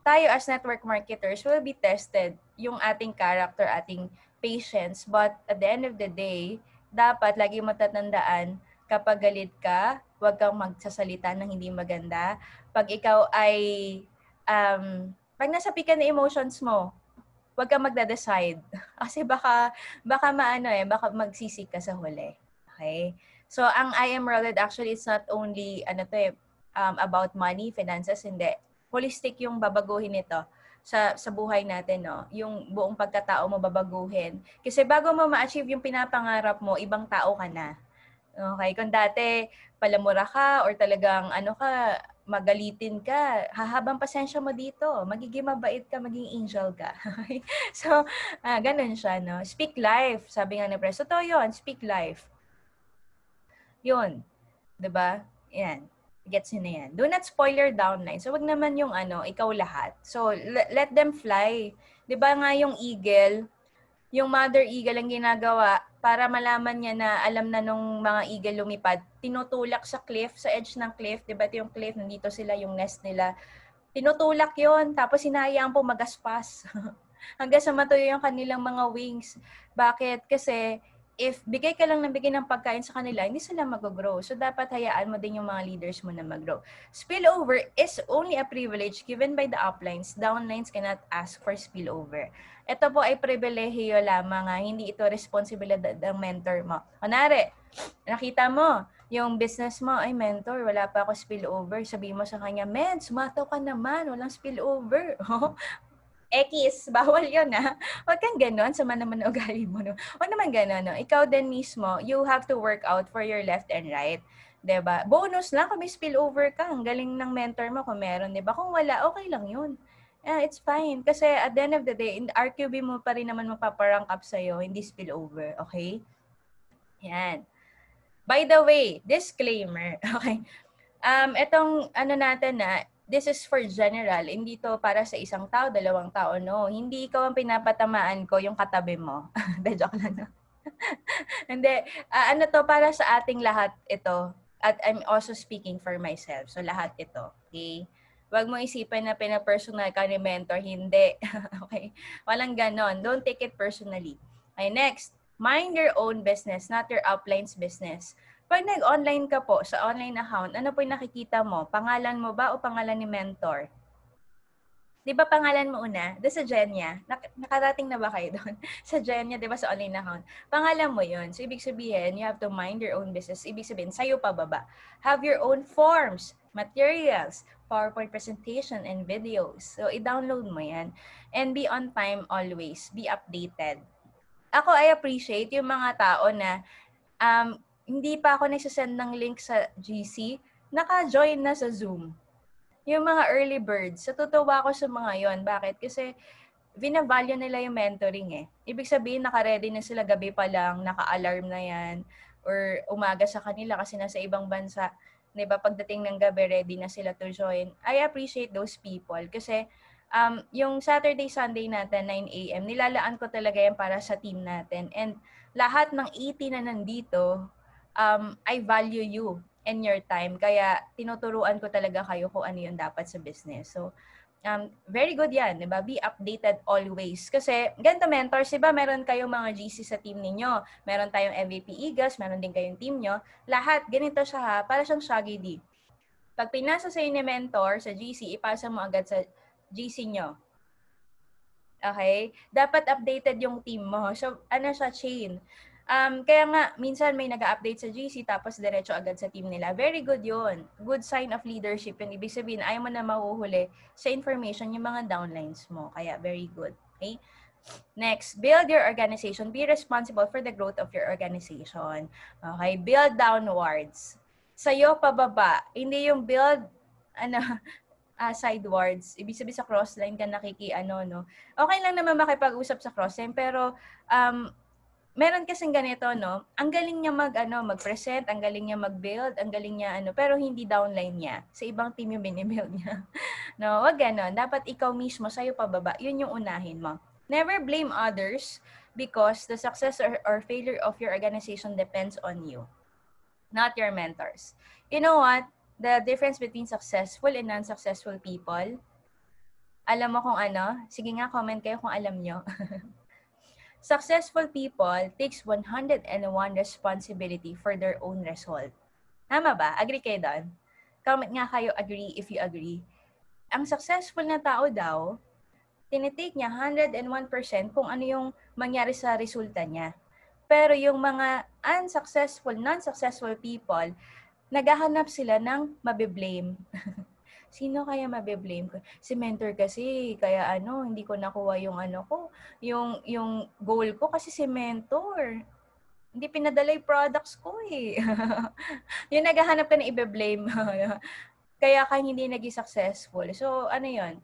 Speaker 1: tayo as network marketers will be tested yung ating character, ating patience. But at the end of the day, dapat lagi mo tatandaan, kapag galit ka, huwag kang magsasalita ng hindi maganda. Pag ikaw ay, pag nasa peak na emotions mo, huwag kang magda-decide. Kasi baka baka magsisi ka sa huli. Okay? So, ang I am Rolled actually, it's not only, about money, finances, hindi. Holistic yung babaguhin nito sa buhay natin, no? Yung buong pagkatao mo babaguhin. Kasi bago mo ma-achieve yung pinapangarap mo, ibang tao ka na. Okay? Kung dati, palamura ka or talagang magalitin ka, hahabang pasensya mo dito. Magiging mabait ka, maging angel ka. Okay? So, ganun siya, no? Speak life, sabi nga ni Pres. Totoo yun, speak life. Yun. 'Di ba? Yan. Gets nyo na yan. Do not spoil your downline. So, wag naman yung ikaw lahat. So, let them fly. 'Di ba nga yung eagle, yung mother eagle ang ginagawa para malaman niya na alam na nung mga eagle lumipad, tinutulak sa cliff, sa edge ng cliff. 'Di ba ito yung cliff, nandito sila, yung nest nila. Tinutulak yon, tapos hinahayaan po magaspas. Hanggang sa matuyo yung kanilang mga wings. Bakit? Kasi if bigay ka lang ng bigay ng pagkain sa kanila, hindi sila mag-grow. So, dapat hayaan mo din yung mga leaders mo na mag-grow. Spillover is only a privilege given by the uplines. Downlines cannot ask for spillover. Ito po ay pribilehiyo lamang. Hindi ito responsibilidad ng mentor mo. Kunwari, nakita mo, yung business mo, ay mentor, wala pa ako spillover. Sabihin mo sa kanya, men, sumataw ka naman, walang spillover. X, bawal yun Huwag kang ganon, sama naman na ugali mo. No? Huwag naman ganon. No? Ikaw din mismo, you have to work out for your left and right. 'Di ba? Bonus lang kung may spillover ka. Ang galing ng mentor mo kung meron. 'Di ba? Kung wala, okay lang yun. It's fine. Kasi at the end of the day, in RQB mo pa rin naman magpaparank up sa'yo, hindi spillover. Okay? Yan. By the way, disclaimer. Okay. Etong natin this is for general. Hindi to para sa isang tao, dalawang tao, no. Hindi ikaw ang pinapatamaan ko, yung katabi mo. De, joke lang. Hindi. To para sa ating lahat ito. At I'm also speaking for myself. So, lahat ito. Okay? Huwag mo isipin na pinapersonal ka ni mentor. Hindi. Okay? Walang ganon. Don't take it personally. Okay, next. Mind your own business, not your upline's business. Pag nag-online ka po sa online account, ano po yung nakikita mo? Pangalan mo ba o pangalan ni mentor? Di ba pangalan mo una? Doon sa Genya. Nakarating na ba kayo doon? Sa Genya, di ba sa online account? Pangalan mo yun. So, ibig sabihin, you have to mind your own business. Ibig sabihin, sa'yo pababa. Have your own forms. materials, PowerPoint presentation, and videos. So, i-download mo yan. And be on time always. Be updated. Ako, I appreciate yung mga tao na hindi pa ako nagsasend ng link sa GC, naka-join na sa Zoom. Yung mga early birds, natutuwa ako sa mga yon. Bakit? Kasi binavalue nila yung mentoring eh. Ibig sabihin, naka-ready na sila gabi pa lang, naka-alarm na yan, or umaga sa kanila kasi nasa ibang bansa. Diba, pagdating ng gabi, ready na sila to join. I appreciate those people kasi yung Saturday, Sunday natin, 9 a.m., nilalaan ko talaga yan para sa team natin. And lahat ng 80 na nandito, I value you and your time. Kaya tinuturuan ko talaga kayo kung ano yung dapat sa business. So, very good yan, di ba? Be updated always. Kasi, ganito mentors, di ba? Meron kayong mga GC sa team ninyo. Meron tayong MVP IGAS, meron din kayong team nyo. Lahat, ganito siya ha, para siyang Shaggy D. Pag pinasa sa ni mentor sa GC, ipasa mo agad sa GC nyo. Okay? Dapat updated yung team mo. So, ano siya, chain. Kaya nga, minsan may nag-update sa GC tapos diretso agad sa team nila. Very good yun. Good sign of leadership yun. Ibig sabihin, ayaw mo na mahuhuli sa information yung mga downlines mo. Kaya, very good. Okay? Next, build your organization. Be responsible for the growth of your organization. Okay? Build downwards. Sa'yo, pababa. Hindi yung build, sidewards. Ibig sabihin sa crossline ka no? Okay lang naman makipag-usap sa crossline, pero meron kasing ganito, no? Ang galing niya mag-present, ang galing niya mag-build, ang galing niya pero hindi downline niya. Sa ibang team yung binibuild niya. No, wag ganon. Dapat ikaw mismo, sa'yo pababa. Yun yung unahin mo. Never blame others because the success or failure of your organization depends on you, not your mentors. You know what? The difference between successful and non-successful people, alam mo kung ano? Sige nga, comment kayo kung alam nyo. Successful people takes 101 responsibility for their own result. Tama ba? Agree kayo doon? Comment nga kayo agree if you agree. Ang successful na tao daw, tinitake niya 101% kung ano yung mangyari sa resulta niya. Pero yung mga unsuccessful, non-successful people, naghahanap sila ng mabiblame. Sino kaya mabe-blame ko? Si mentor kasi, kaya hindi ko nakuha yung yung goal ko kasi si mentor. Hindi pinadala yung products ko eh. Yung naghahanap ka na ibe-blame. Kaya ka hindi naging successful. So, yun?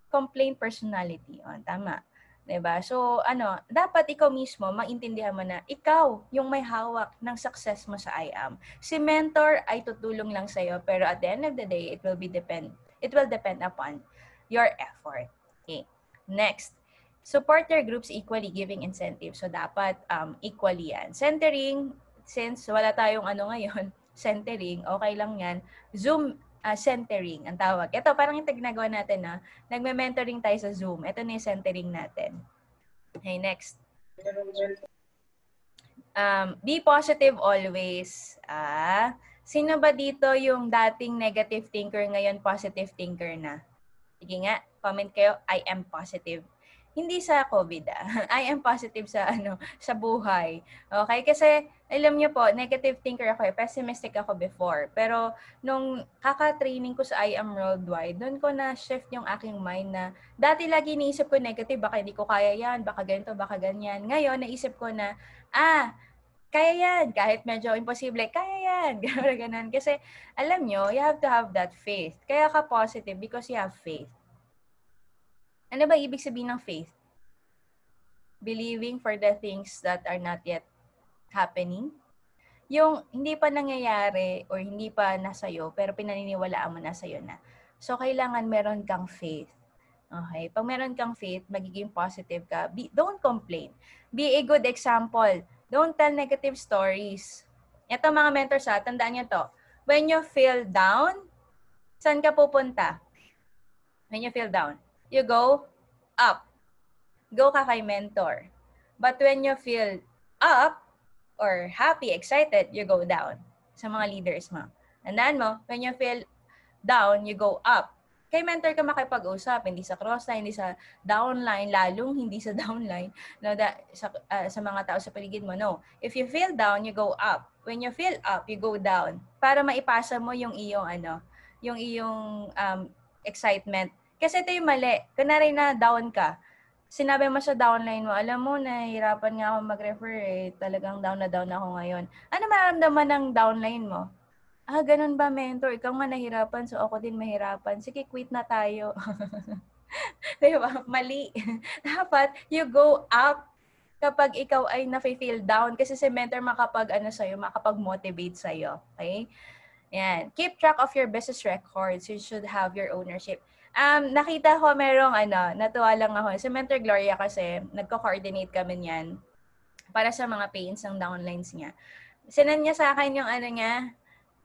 Speaker 1: Complaint personality. Tama. Diba? So, dapat ikaw mismo, maintindihan mo na ikaw yung may hawak ng success mo sa IAM. Si mentor ay tutulong lang sa'yo, pero at the end of the day, it will depend upon your effort. Okay. Next, support your groups equally, giving incentives. So, dapat equally yan. Centering, since wala tayong ngayon, centering, okay lang yan. Zoom centering ang tawag. Ito, parang yung ginagawa natin nagme-mentoring tayo sa Zoom. Ito na yung centering natin. Okay, next. Be positive always. Sino ba dito yung dating negative thinker, ngayon positive thinker na? Sige nga, comment kayo, I am positive. Hindi sa COVID I am positive sa sa buhay. Okay? Kasi alam niyo po, negative thinker ako pessimistic ako before. Pero nung kaka-training ko sa I am worldwide, doon ko na shift yung aking mind na dati lagi iniisip ko negative, baka hindi ko kaya yan, baka ganito, baka ganyan. Ngayon naisip ko na kaya yan, kahit medyo imposible, kaya yan. Ganun. Kasi alam nyo, you have to have that faith. Kaya ka positive because you have faith. Ano ba ibig sabihin ng faith? Believing for the things that are not yet happening. Yung hindi pa nangyayari or hindi pa nasa'yo, pero pinaniniwalaan mo na sa'yo na. So, kailangan meron kang faith. Okay? Pag meron kang faith, magiging positive ka. Don't complain. Be a good example. Don't tell negative stories. Ito mga mentors tandaan nyo to. When you feel down, saan ka pupunta? When you feel down, you go up. Go ka kay mentor. But when you feel up or happy, excited, you go down sa mga leaders mo. Tandaan mo, when you feel down, you go up. Kay mentor ka makipag-usap, hindi sa crossline, hindi sa downline, lalong hindi sa downline, sa mga tao sa paligid mo. No. If you feel down, you go up. When you feel up, you go down. Para maipasa mo yung iyong yung iyong excitement. Kasi ito yung mali. Kunwari na down ka, sinabi mo sa downline mo, alam mo, nahihirapan nga ako mag-refer talagang down na down ako ngayon. Ano mararamdaman ng downline mo? Ganun ba, mentor? Ikaw nga nahirapan, so ako din mahirapan. Sige, quit na tayo. Diba? Mali. Dapat, you go up kapag ikaw ay na-feel down. Kasi si mentor makapag-motivate sa'yo. Okay? Yan. Keep track of your business records. You should have your ownership. Nakita ko natuwa lang ako. Si Mentor Gloria kasi, nagko-coordinate kami niyan para sa mga pains ng downlines niya. Sinend niya sa akin yung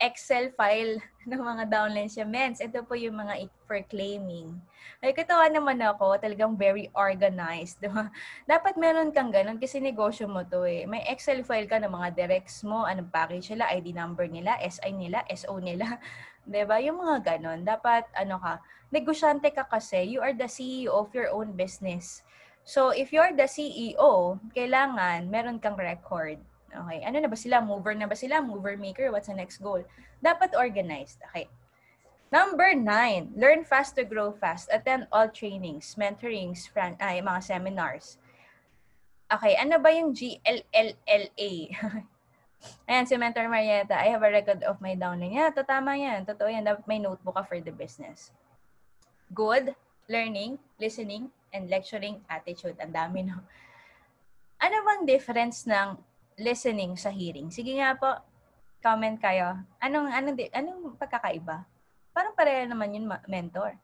Speaker 1: Excel file ng mga downlines niya. Mens, ito po yung mga for claiming. Ay, katawa naman ako, talagang very organized. Diba? Dapat meron kang ganun kasi negosyo mo to eh. May Excel file ka ng mga directs mo, anong package nila, ID number nila, SI nila, SO nila. Diba? Yung mga ganun. Dapat, negosyante ka kasi, you are the CEO of your own business. So, if you're the CEO, kailangan meron kang record. Okay, ano na ba sila? Mover na ba sila? Mover maker? What's the next goal? Dapat organized. Okay. Number 9, learn fast to grow fast. Attend all trainings, mentorings, mga seminars. Okay, ano ba yung GLLLA? Ayan, si Mentor Marietta, I have a record of my downline. Yeah, tama yan. Totoo yan. Dapat may notebook ka for the business. Good, learning, listening, and lecturing attitude. Ang dami, no? Ano bang difference ng listening sa hearing? Sige nga po, comment kayo. Anong pagkakaiba? Parang pareha naman yun, mentor.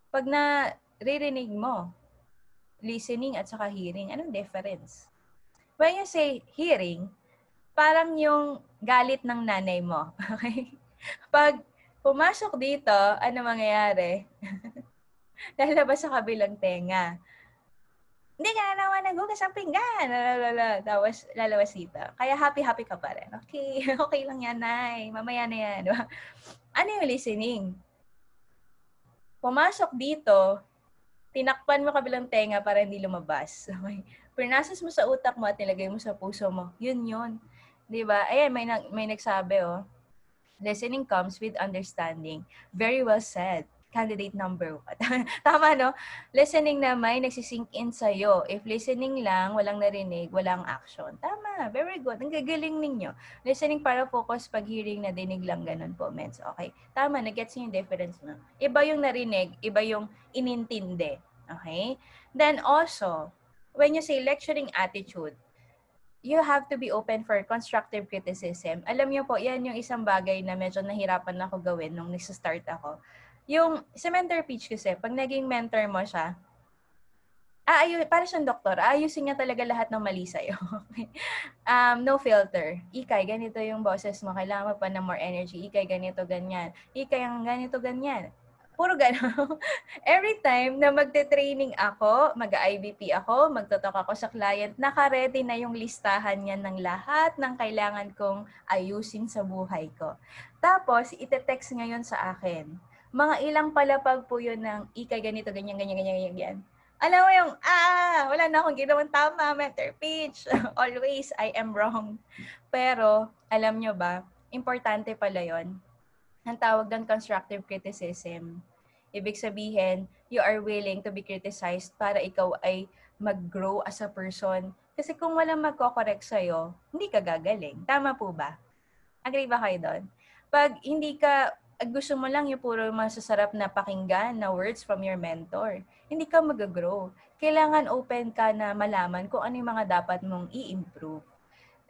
Speaker 1: Pag naririnig mo, listening at saka hearing, anong difference? When you say hearing, parang yung galit ng nanay mo. Okay? Pag pumasok dito, ano mangyayari? Lalabas sa kabilang tenga. Hindi ka naman naghugas ang pinggan. Tapos lalabas dito. Kaya happy-happy ka pa rin. Okay, okay lang yan, Nay. Mamaya na yan. Ano yung listening? Pumasok dito, tinakpan mo kabilang tenga para hindi lumabas. Okay? Pinasas mo sa utak mo at nilagay mo sa puso mo. Yun. Diba? Ayan, may nagsabi, listening comes with understanding. Very well said. Candidate number 1. Tama, no? Listening na may nagsisink in sa'yo. If listening lang, walang narinig, walang action. Tama. Very good. Ang gagaling ninyo. Listening para focus, pag hearing na dinig lang, ganun po, mens. Okay. Tama. Nag-gets yung difference na. Iba yung narinig, iba yung inintindi. Okay? Then also, when you say lecturing attitude, you have to be open for constructive criticism. Alam niyo po, yan yung isang bagay na medyo nahirapan ako gawin nung nag-start ako. Yung sa mentor pitch kasi, pag naging mentor mo siya, para siyang doktor, ayusin niya talaga lahat ng mali sa'yo. No filter. Ikay, ganito yung boses mo. Kailangan mo pa ng more energy. Ikay, ganito, ganyan. Ikay, ang ganito, ganyan. Puro gano'n. Every time na magte-training ako, mag-IBP ako, magtotalk ako sa client, naka-ready na yung listahan niya ng lahat ng kailangan kong ayusin sa buhay ko. Tapos, ite-text ngayon sa akin. Mga ilang palapag po yun ng ikay ganito, ganyan, ganyan, ganyan, ganyan. Alam mo yung, wala na akong ginawang tama, mentor pitch. Always, I am wrong. Pero, alam nyo ba, importante pala yon. Ang tawag ng constructive criticism. Ibig sabihin, you are willing to be criticized para ikaw ay mag-grow as a person. Kasi kung walang magko-correct sa'yo, hindi ka gagaling. Tama po ba? Agree ba kayo doon? Pag hindi ka, gusto mo lang yung puro masasarap na pakinggan na words from your mentor, hindi ka mag-grow. Kailangan open ka na malaman kung ano yung mga dapat mong i-improve.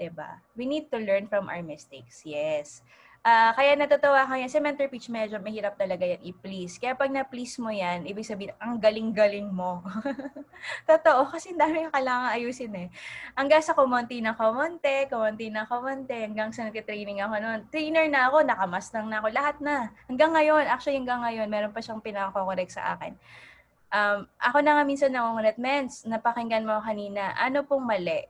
Speaker 1: Diba? We need to learn from our mistakes. Yes. Kaya natatawa ko yan. Sa mentor pitch, medyo mahirap talaga yan i-please. Kaya pag na-please mo yan, ibig sabihin, ang galing-galing mo. Totoo, kasi dami yung kailangan ayusin eh. Hanggang sa kumonti na kumonti, hanggang sa nag-training ako noon. Trainer na ako, nakamastang na ako, lahat na. Hanggang ngayon, meron pa siyang pinaka-correct sa akin. Ako na nga minsan nangungulit, mens, napakinggan mo kanina, ano pong mali?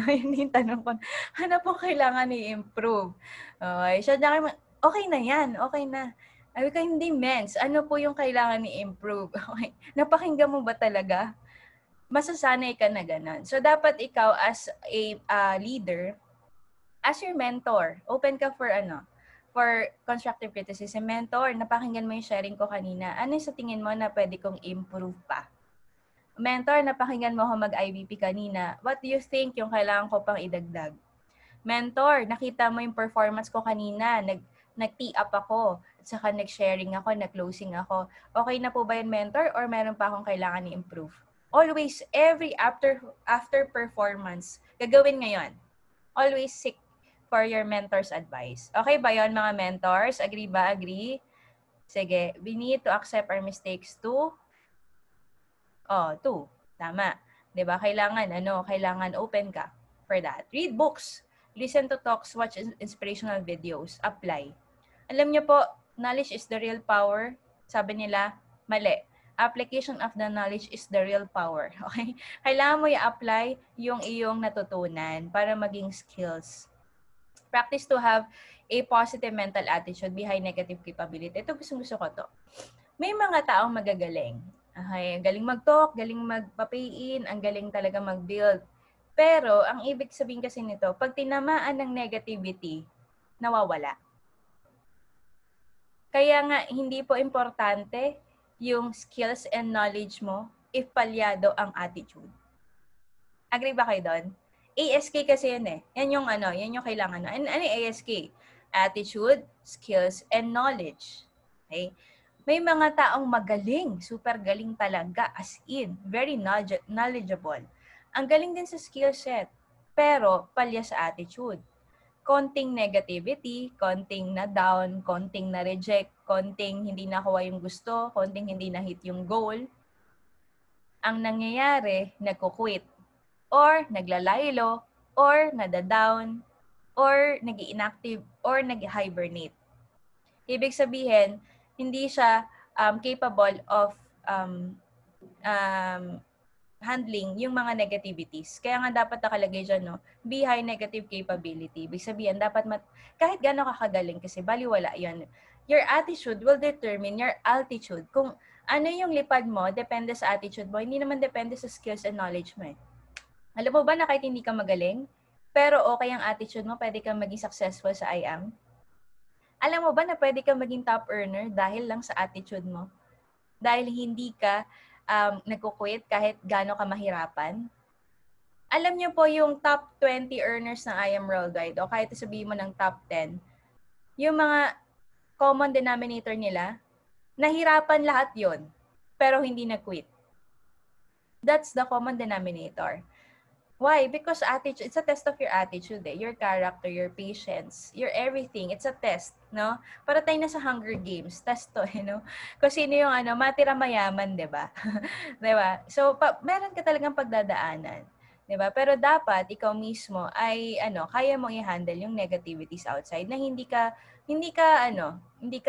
Speaker 1: Yun yung tanong ko, ano pong kailangan i-improve? Okay, siya okay na yan, okay na. Sabi ko, hindi mens, ano po yung kailangan i-improve? Okay, napakinggan mo ba talaga? Masasanay ka na ganun. So, dapat ikaw as a leader, as your mentor, open ka for for constructive criticism. Mentor, napakinggan mo yung sharing ko kanina. Ano yung sa tingin mo na pwede kong improve pa? Mentor, napakinggan mo ako mag-IVP kanina. What do you think yung kailangan ko pang idagdag? Mentor, nakita mo yung performance ko kanina. Nag-tee up ako. At saka nag-sharing ako, nag-closing ako. Okay na po ba yun, mentor? Or meron pa akong kailangan i-improve? Always, every after performance, gagawin ngayon. Always seek for your mentor's advice. Okay ba yun, mga mentors? Agree ba? Agree? Sige, we need to accept our mistakes too. Two. Tama. 'Di ba? Kailangan open ka for that. Read books, listen to talks, watch inspirational videos, apply. Alam niyo po, knowledge is the real power. Sabi nila, mali. Application of the knowledge is the real power. Okay? Kailangan mo i-apply yung iyong natutunan para maging skills. Practice to have a positive mental attitude behind negative capability. Ito gusto ko to. May mga taong magagaling. Okay, galing mag-talk, galing magpa-pay-in, ang galing talaga mag-build. Pero, ang ibig sabihin kasi nito, pag tinamaan ng negativity, nawawala. Kaya nga, hindi po importante yung skills and knowledge mo if palyado ang attitude. Agree ba kayo doon? ASK kasi yun eh. Yan yung kailangan. Ano yung ASK? Attitude, skills, and knowledge. Okay? May mga taong magaling, super galing talaga, as in, very knowledgeable. Ang galing din sa skill set, pero palya sa attitude. Konting negativity, konting na down, konting na reject, konting hindi nakuha yung gusto, konting hindi na hit yung goal. Ang nangyayari, nagko-quit, or naglalaylo, or nada-down, or nag-inactive, or nag-hibernate. Ibig sabihin, hindi siya capable of handling yung mga negativities. Kaya nga dapat nakalagay dyan, no? Be high negative capability. Ibig sabihin, dapat kahit gano'n kakagaling kasi baliwala yun. Your attitude will determine your altitude. Kung ano yung lipad mo, depende sa attitude mo. Hindi naman depende sa skills and knowledge mo eh. Alam mo ba na kahit hindi ka magaling, pero okay ang attitude mo, pwede kang maging successful sa IAM? Alam mo ba na pwede kang maging top earner dahil lang sa attitude mo? Dahil hindi ka nagko-quit kahit gaano ka mahirapan? Alam niyo po yung top 20 earners ng IAM Worldwide o kahit sabihin mo ng top 10, yung mga common denominator nila, nahirapan lahat yon pero hindi nag-quit. That's the common denominator. Why? Because attitude, it's a test of your attitude eh. Your character, your patience, your everything. It's a test, no? Para tayo na sa Hunger Games. Test to, no? Kung sino yung matira mayaman, di ba? Di ba? So, meron ka talagang pagdadaanan. Di ba? Pero dapat, ikaw mismo ay, kaya mong i-handle yung negativities outside na hindi ka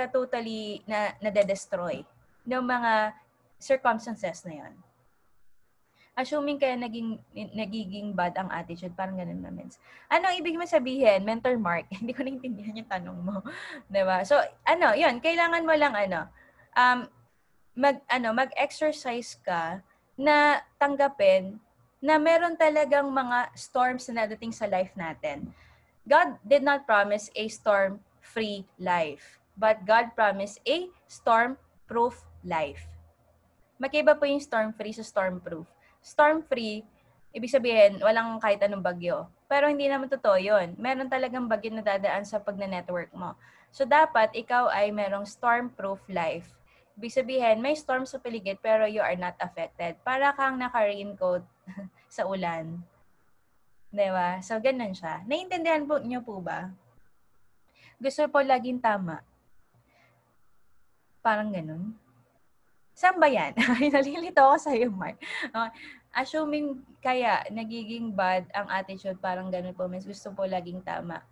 Speaker 1: totally na-destroy ng mga circumstances na yon. Assuming kaya nagiging bad ang attitude, parang ganun naman. Ano ibig mo sabihin, Mentor Mark? Hindi ko naintindihan yung tanong mo. 'Di ba? So, yun, kailangan mo lang mag-exercise ka na tanggapin na meron talagang mga storms na dadating sa life natin. God did not promise a storm-free life, but God promised a storm-proof life. Magkaiba po yung storm-free sa storm-proof. Storm-free, ibig sabihin, walang kahit anong bagyo. Pero hindi naman totoo yun. Meron talagang bagyo na dadaan sa pag-network mo. So, dapat ikaw ay merong storm-proof life. Ibig sabihin, may storm sa paligid pero you are not affected. Para kang naka-raincoat sa ulan. Diba? So, ganun siya. Naiintindihan po niyo po ba? Gusto po laging tama. Parang ganun. Saan ba yan? Nalilito ako sa'yo, Mark. Assuming kaya nagiging bad ang attitude, parang ganun po, mas gusto po laging tama.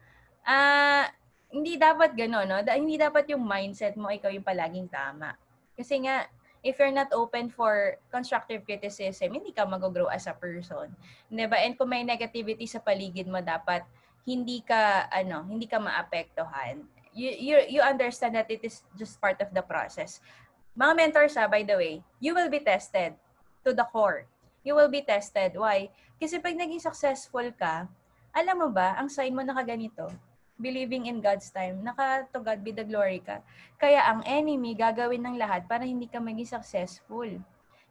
Speaker 1: Hindi dapat gano'n, no? Hindi dapat yung mindset mo, ikaw yung palaging tama. Kasi nga, if you're not open for constructive criticism, hindi ka mag-grow as a person. Diba? And kung may negativity sa paligid mo, dapat hindi ka maapektuhan. You understand that it is just part of the process. Mga mentors, by the way, you will be tested to the core. You will be tested. Why? Kasi pag naging successful ka, alam mo ba, ang sign mo nakaganito, believing in God's time, to God be the glory ka. Kaya ang enemy gagawin ng lahat para hindi ka maging successful.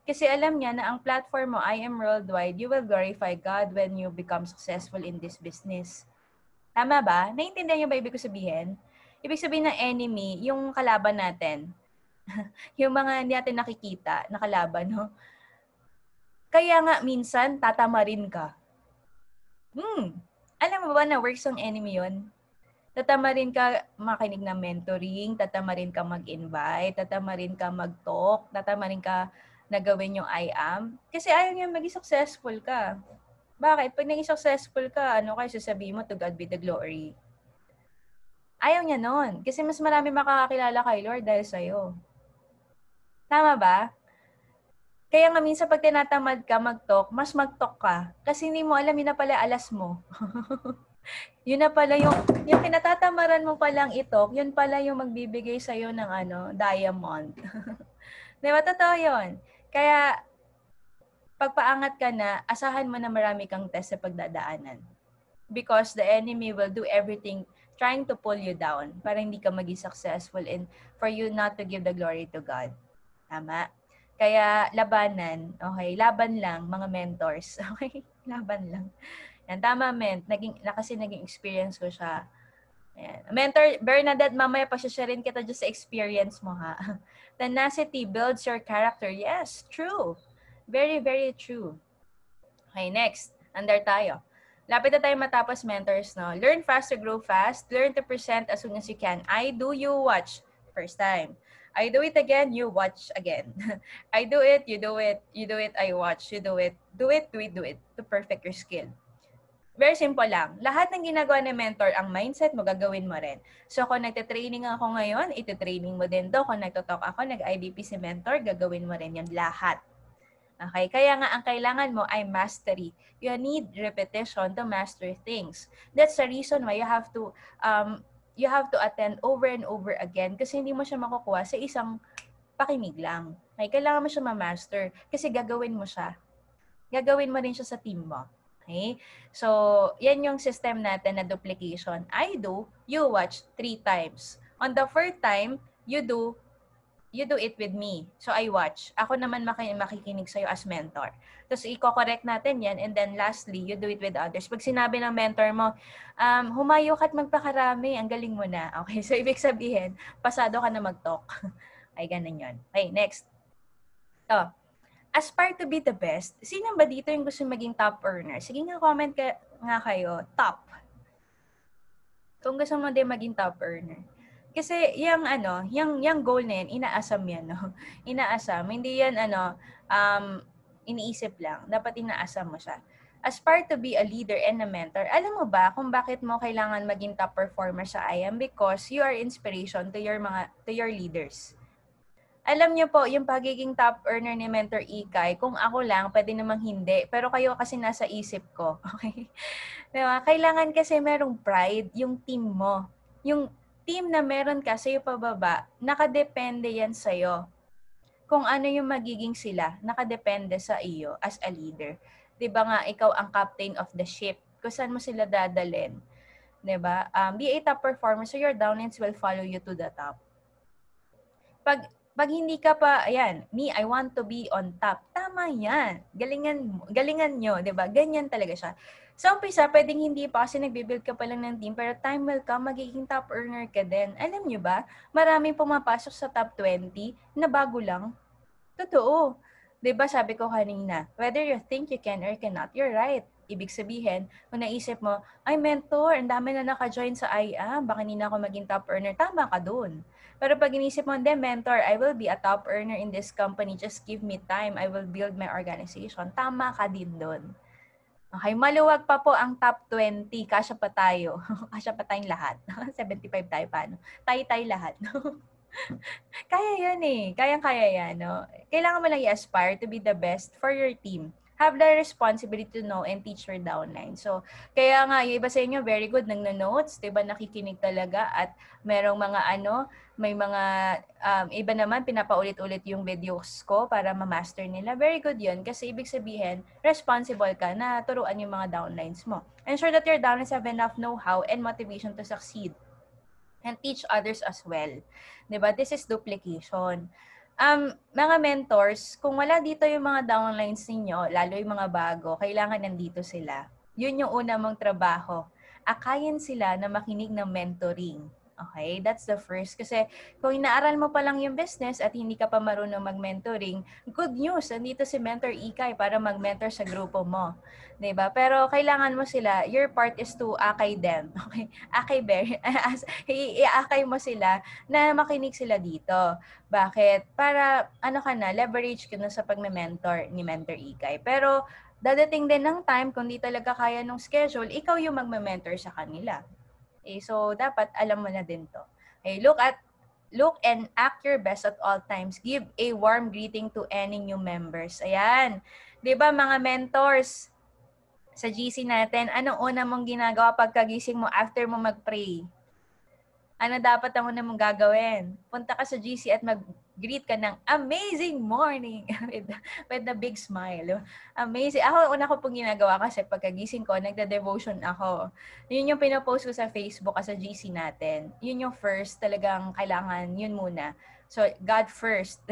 Speaker 1: Kasi alam niya na ang platform mo, I am worldwide, you will glorify God when you become successful in this business. Tama ba? Naintindihan niyo ba ibig ko sabihin? Ibig sabihin ng enemy, yung kalaban natin. Yung mga hindi natin nakikita na kalaban, no? Kaya nga minsan, tatamarin ka. Alam mo ba na works ng enemy yun? Tatamarin ka makinig ng mentoring, tatamarin ka mag-invite, tatamarin ka mag-talk, tatamarin ka na gawin yung I am. Kasi ayaw niya maging successful ka. Bakit? Pag naging successful ka, ano kayo sasabihin mo, to God be the glory. Ayaw niya nun. Kasi mas marami makakakilala kay Lord dahil sa'yo. Tama ba? Kaya nga minsan pag tinatamad ka mag-talk, mas mag-talk ka. Kasi hindi mo alam, yun na pala alas mo. Yun na pala yung pinatatamaran mo palang itok, yun pala yung magbibigay sa'yo ng diamond. Diba? Totoo yun. Kaya, pagpaangat ka na, asahan mo na marami kang test sa pagdadaanan. Because the enemy will do everything trying to pull you down para hindi ka maging successful and for you not to give the glory to God. Tama? Kaya labanan, okay? Laban lang, mga mentors. Okay? Laban lang. Yan, tama, kasi naging experience ko siya. Ayan. Mentor Bernadette, mamaya pasasharin kita dyan sa experience mo, ha? Tenacity builds your character. Yes, true. Very, very true. Okay, next. Under tayo. Lapit na tayo matapos, mentors, no? Learn fast to grow fast. Learn to present as soon as you can. I do, you watch. First time. I do it again, you watch again. I do it, you do it. You do it, I watch. You do it. Do it, do it, do it. To perfect your skill. Very simple lang. Lahat ng ginagawa ng mentor, ang mindset mo, gagawin mo rin. So, kung nagte-training ako ngayon, iti-training mo din to. Kung nagtotalk ako, nag-IDP si mentor, gagawin mo rin yan lahat. Okay? Kaya nga, ang kailangan mo ay mastery. You need repetition to master things. That's the reason why you have to attend over and over again kasi hindi mo siya makukuha sa isang pakinig lang. Okay? Kailangan mo siya ma-master kasi gagawin mo siya. Gagawin mo rin siya sa team mo. Okay? So, yan yung system natin na duplication. I do, you watch 3 times. On the 4th time, you do it with me. So, I watch. Ako naman makikinig sa'yo as mentor. Tapos, i-correct natin yan. And then, lastly, you do it with others. Pag sinabi ng mentor mo, humayo ka at magpakarami, ang galing mo na. Okay? So, ibig sabihin, pasado ka na mag-talk. Ay, ganun yun. Okay, next. To. Aspire to be the best. Sino ba dito yung gusto maging top earner? Sige nga, comment nga kayo. Top. Kung gusto mo din maging top earner. Kasi yung goal na yan, inaasam yan, no? Inaasam. Hindi yan, iniisip lang. Dapat inaasam mo siya. Aspire to be a leader and a mentor. Alam mo ba kung bakit mo kailangan maging top performer sa IAM? Because you are inspiration to your leaders. Alam niyo po, yung pagiging top earner ni Mentor Ikay, kung ako lang, pwede namang hindi. Pero kayo kasi nasa isip ko. Okay? Diba? Kailangan kasi merong pride yung team mo. Yung team na meron ka sa'yo pababa, nakadepende yan sa'yo. Kung ano yung magiging sila, nakadepende sa iyo as a leader. Diba nga, ikaw ang captain of the ship. Kung saan mo sila dadalhin. Diba? Be a top performer so your downlines will follow you to the top. Pag hindi ka pa, ayan, I want to be on top. Tama yan. Galingan nyo, di ba? Ganyan talaga siya. Sa umpisa, pwedeng hindi pa kasi nagbibuild ka pa lang ng team, pero time will come, magiging top earner ka din. Alam nyo ba, maraming pumapasok sa top 20 na bago lang. Totoo. Di ba sabi ko kanina, whether you think you can or cannot, you're right. Ibig sabihin, kung naisip mo, ay mentor, ang dami na naka-join sa IAM, baka hindi na ako maging top earner, tama ka dun. Pero pag inisip mo, mentor, I will be a top earner in this company, just give me time, I will build my organization, tama ka din dun. Okay, maluwag pa po ang top 20, kasya pa tayo. Kasya pa tayong lahat. 75 tayo pa, no? Tayo lahat. Kaya yan eh. Kayang-kaya yan, no? Kailangan mo lang i-aspire to be the best for your team. have the responsibility to know and teach your downline. So, kaya nga, yung iba sa inyo, very good, nagno-notes, diba, nakikinig talaga, at merong mga may mga, iba naman, pinapaulit-ulit yung videos ko para ma-master nila. Very good yun, kasi ibig sabihin, responsible ka na turuan yung mga downlines mo. Ensure that your downlines have enough know-how and motivation to succeed and teach others as well. Diba? This is duplication. Mga mentors, kung wala dito yung mga downlines ninyo, lalo yung mga bago, kailangan nandito sila. Yun yung una mong trabaho. Akayin sila na makinig ng mentoring. Okay? That's the first. Kasi kung inaaral mo pa lang yung business at hindi ka pa marunong mag-mentoring, good news, nandito si Mentor Ikay para mag-mentor sa grupo mo. Diba? Pero kailangan mo sila, your part is to akay them. Okay? Akay bear. Iakay mo sila na makinig sila dito. Bakit? Para leverage ka na sa pagme-mentor ni Mentor Ikay. Pero dadating din ng time kung di talaga kaya nung schedule, ikaw yung magme-mentor sa kanila. So dapat alam mo na din to. Look and act your best at all times. Give a warm greeting to any new members. Ayan. 'Di ba mga mentors sa GC natin, anong una mong ginagawa pagkagising mo after mo mag-pray? Ano dapat ang una mong gagawin? Punta ka sa GC at mag-greet ka ng amazing morning with the big smile. Amazing. Ako, una ko pong ginagawa kasi pagkagising ko, nagda-devotion ako. Yun yung pinopost ko sa Facebook sa GC natin. Yun yung first, talagang kailangan, yun muna. So, God first.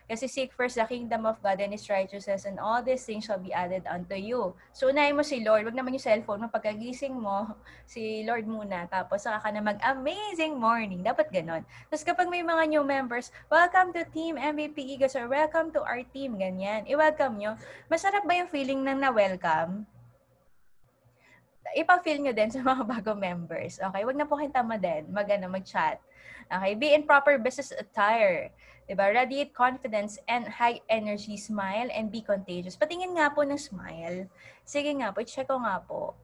Speaker 1: Kasi seek first the kingdom of God and His righteousness, and all these things shall be added unto you. So, unahin mo si Lord. Wag naman yung cellphone mo. Pagkagising mo, si Lord muna. Tapos, saka ka na mag-amazing morning. Dapat ganon. Tapos, kapag may mga new members, welcome to Team MVP Eagles or welcome to our team. Ganyan. I-welcome nyo. Masarap ba yung feeling ng na-welcome? Ipa-feel nyo din sa mga bagong members. Okay? Wag na po kayong tama din. Mag-chat. Okay? Be in proper business attire. Diba? Radiate confidence and high energy. Smile and be contagious. Patingin nga po ng smile. Sige nga po. I-check ko nga po.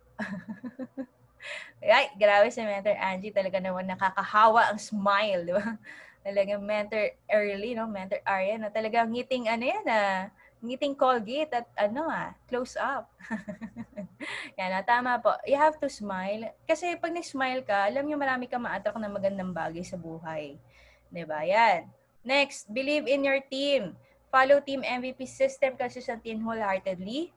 Speaker 1: Ay, grabe si Mentor Angie. Talaga naman nakakahawa ang smile. Diba? Talagang Mentor Early, no? Mentor Arya. No? Talagang ngiting ngiting Colgate at close up. Yan, tama po. You have to smile. Kasi pag nag-smile ka, alam nyo marami ka ma-attract na magandang bagay sa buhay. Diba? Yan. Next, believe in your team. Follow Team MVP system consistently and wholeheartedly.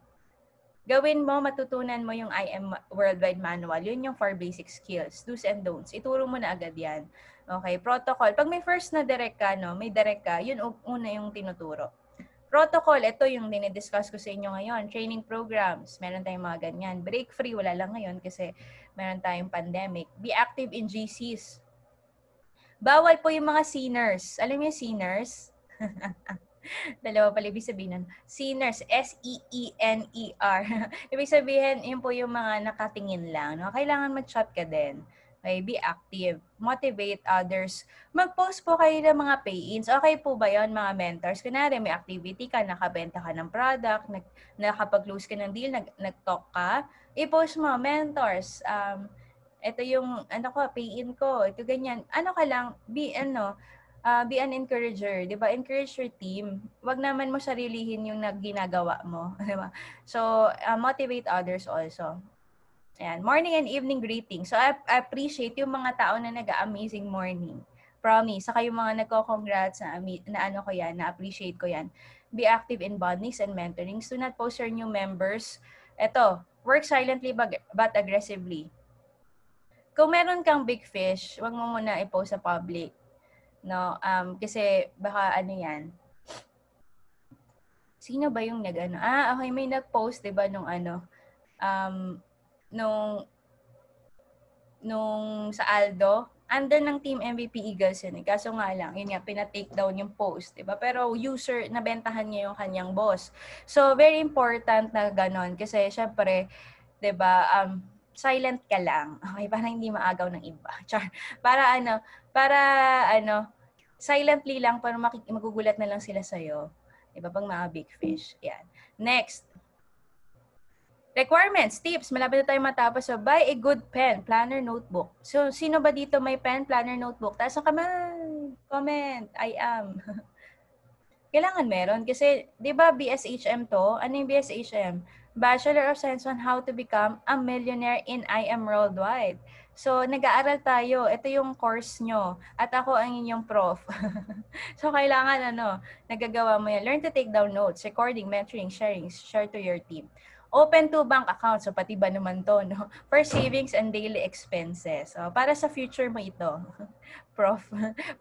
Speaker 1: Gawin mo, matutunan mo yung IM Worldwide Manual. Yun yung 4 basic skills, do's and don'ts. Ituro mo na agad yan. Okay, protocol. Pag may first na direct ka, may direct ka, yun una yung tinuturo. Protocol, ito yung dinidiscuss ko sa inyo ngayon. Training programs, meron tayong mga ganyan. Break free, wala lang ngayon kasi meron tayong pandemic. Be active in GCs. Bawal po yung mga seniors. Alam niyo yung seniors? Dalawa pala ibig sabihin nun. Seniors, S-E-E-N-E-R. Ibig sabihin, yun po yung mga nakatingin lang. No? Kailangan mag-chat ka din. Okay, be active. Motivate others. Mag-post po kayo ng mga pay-ins. Okay po ba yun, mga mentors? Kunwari, may activity ka, nakabenta ka ng product, nakapag-close ka ng deal, nag-talk ka, i-post mo, mentors, ito yung, pay-in ko, ito ganyan. Be an encourager, 'di ba? Encourage your team. Wag naman mo sarilihin yung ginagawa mo, 'di ba? So, motivate others also. Ayan, morning and evening greeting. So, I appreciate yung mga tao na nag-amazing morning. Promise. Saka yung mga nagko-congrats na-appreciate ko yan. Be active in bondings and mentorings. Do not post your new members. Ito, work silently but aggressively. Kung meron kang big fish, wag mo muna i-post sa public. No, kasi baka yan. Sino ba yung okay, may nag-post 'di ba nung nung sa Aldo, under ng Team MVP Eagles yun. Kaso nga lang, yun nga, pina-take down yung post, 'di ba? Pero user, nabentahan niya yung kanyang boss. So, very important na ganon kasi syempre, 'di ba, silent ka lang. Okay, para hindi maagaw ng iba. Silently lang para magugulat na lang sila sa'yo. Diba? Pang mga big fish. Yan. Next. Requirements, tips. Malapit na tayo matapos. So, buy a good pen, planner, notebook. So, sino ba dito may pen, planner, notebook? Taas ang kamay. Comment. I am. Kailangan meron. Kasi, di ba BSHM to? Ano yung BSHM? Bachelor of Science on How to Become a Millionaire in IM Worldwide. So, nag-aaral tayo. Ito yung course nyo. At ako ang inyong prof. So, kailangan nagagawa mo yan. Learn to take down notes, recording, mentoring, sharing, share to your team. Open to bank account. So, pati ba naman to, no? For savings and daily expenses. So, para sa future mo ito. Prof.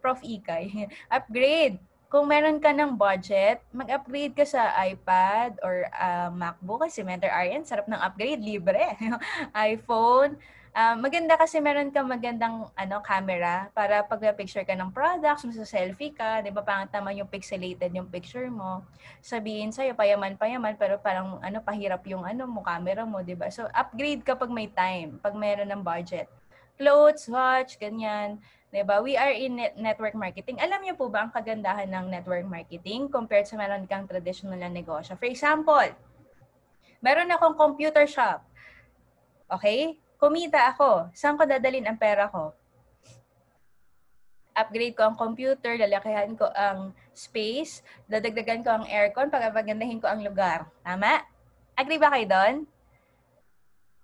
Speaker 1: Prof. Ikay. Upgrade. Kung meron ka ng budget, mag-upgrade ka sa iPad or MacBook. Kasi Mentor Aryan, sarap ng upgrade, libre. iPhone. Maganda kasi meron ka magandang camera para pag picture ka ng products, selfie ka, di ba pangit naman yung pixelated yung picture mo. Sabihin sa'yo, payaman-payaman, pero parang pahirap yung mo, camera mo, di ba? So, upgrade kapag may time, pag meron ng budget. Clothes, watch, ganyan. Diba? We are in network marketing. Alam niyo po ba ang kagandahan ng network marketing compared sa meron kang traditional na negosyo? For example, meron akong computer shop. Okay? Kumita ako. Saan ko dadalhin ang pera ko? Upgrade ko ang computer, lalakihan ko ang space, dadagdagan ko ang aircon, pagagandahin ko ang lugar. Tama? Agree ba kayo doon?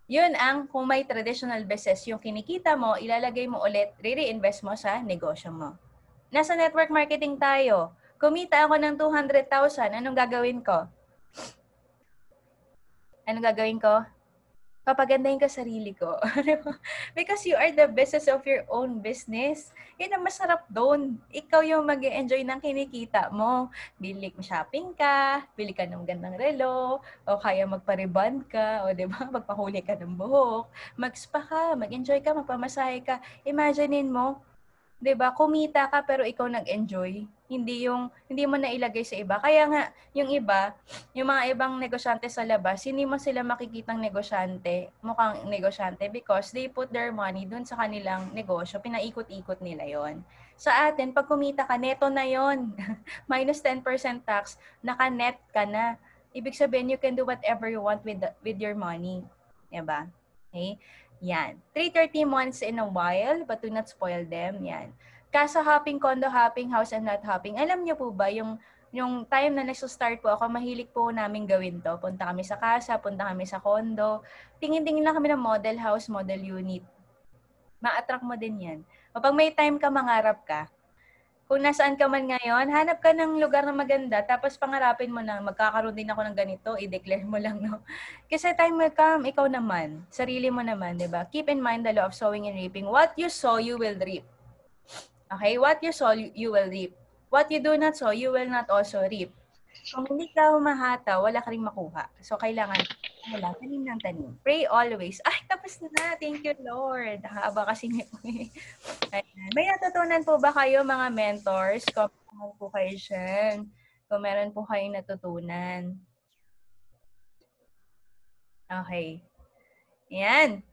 Speaker 1: Yun ang kung may traditional business, yung kinikita mo, ilalagay mo ulit, re-reinvest mo sa negosyo mo. Nasa network marketing tayo. Kumita ako ng 200,000. Anong gagawin ko? Anong gagawin ko? Papagandahin ko sarili ko. Because you are the business of your own business. Yun ang masarap doon. Ikaw yung mag-enjoy ng kinikita mo. Bili shopping ka, bili ka ng gandang relo, o kaya magpa-rebond ka, o diba, magpahuli ka ng buhok, mag-spa ka, mag-enjoy ka, magpamasahe ka. Imaginein mo, 'di ba? Kumita ka pero ikaw nag-enjoy. Hindi mo na ilagay sa iba. Kaya nga yung iba, yung mga ibang negosyante sa labas, hindi mo sila makikitang negosyante, mukhang negosyante because they put their money dun sa kanilang negosyo. Pinaikot-ikot nila 'yon. Sa atin, pag kumita ka, neto na 'yon. Minus 10% tax, naka-net ka na. Ibig sabihin, you can do whatever you want with your money. 'Di ba? Okay? Yan. 330 months in a while, but do not spoil them. Yan. Casa hopping, condo hopping, house and lot hopping. Alam niyo po ba, yung time na nagsa-start po ako, mahilig po namin gawin to. Punta kami sa casa, punta kami sa condo. Tingin-tingin lang kami ng model house, model unit. Ma-attract mo din yan. Kapag may time ka, mangarap ka. Kung nasaan ka man ngayon, hanap ka ng lugar na maganda, tapos pangarapin mo na magkakaroon din ako ng ganito, i-declare mo lang, no? Kasi time will come, ikaw naman, sarili mo naman, di ba? Keep in mind the law of sowing and reaping. What you sow, you will reap. Okay? What you sow, you will reap. What you do not sow, you will not also reap. Kung hindi ka humahata, wala ka rin makuha. So, kailangan tanim ng tanim. Pray always. Ay, tapos na. Thank you, Lord. Haba kasi niyo. May natutunan po ba kayo, mga mentors? Comment po kayo dyan. Kung meron po kayong natutunan. Okay. Yan.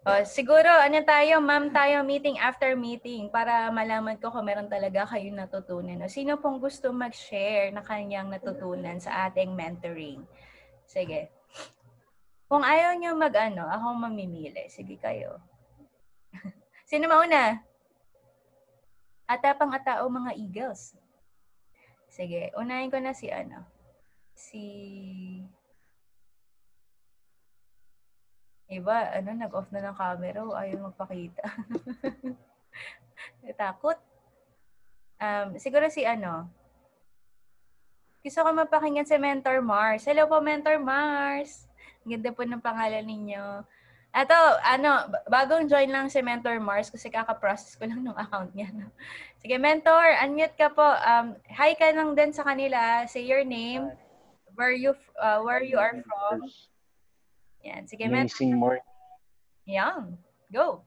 Speaker 1: O, siguro, ma'am tayo, meeting after meeting para malaman ko kung meron talaga kayong natutunan. O, sino pong gusto mag-share na kanyang natutunan sa ating mentoring? Sige. Kung ayaw nyo akong mamimili. Sige kayo. Sino mauna? Atapang atao, mga eagles. Sige, unahin ko na si Iba, nag-off na ng camera o ayaw magpakita. Takot. Siguro si Gusto ko mapakinggan si Mentor Mars. Hello po, Mentor Mars. Ganda po ng pangalan ninyo. Ato, bagong join lang si Mentor Mars kasi kaka-process ko lang ng account niya. No? Sige, Mentor, unmute ka po. Hi ka lang din sa kanila. Say your name, where you are from. Yan. Sige,
Speaker 3: Amazing morning.
Speaker 1: Yan. Go.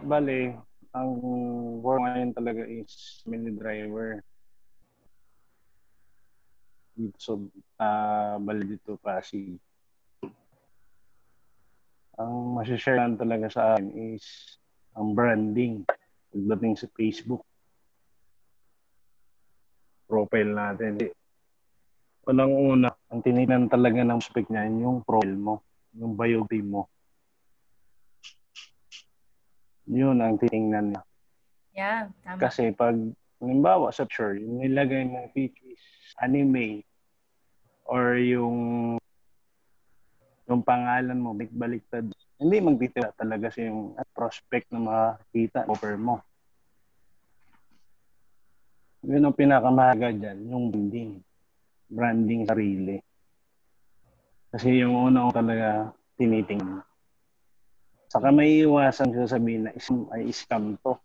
Speaker 3: Bale, ang work ngayon talaga is mini driver. So, bale dito Pasig. Ang masishare lang talaga sa akin is ang branding pagdating sa Facebook. Profile natin. Unang-una, ang tinignan talaga ng spec niya yung profile mo, yung biography mo. Yun ang titingnan niya.
Speaker 1: Yeah, tama.
Speaker 3: Kasi pag halimbawa sa picture, yung nilagay mong picture is anime or yung pangalan mo, baliktad, hindi magtitiwala talaga sa yung prospect na makakita offer mo. Yun ang pinakamahalaga dyan, yung branding sarili. Kasi yung una ko talaga tinitingnan. Saka may iwasan ko sabihin na ay scam to.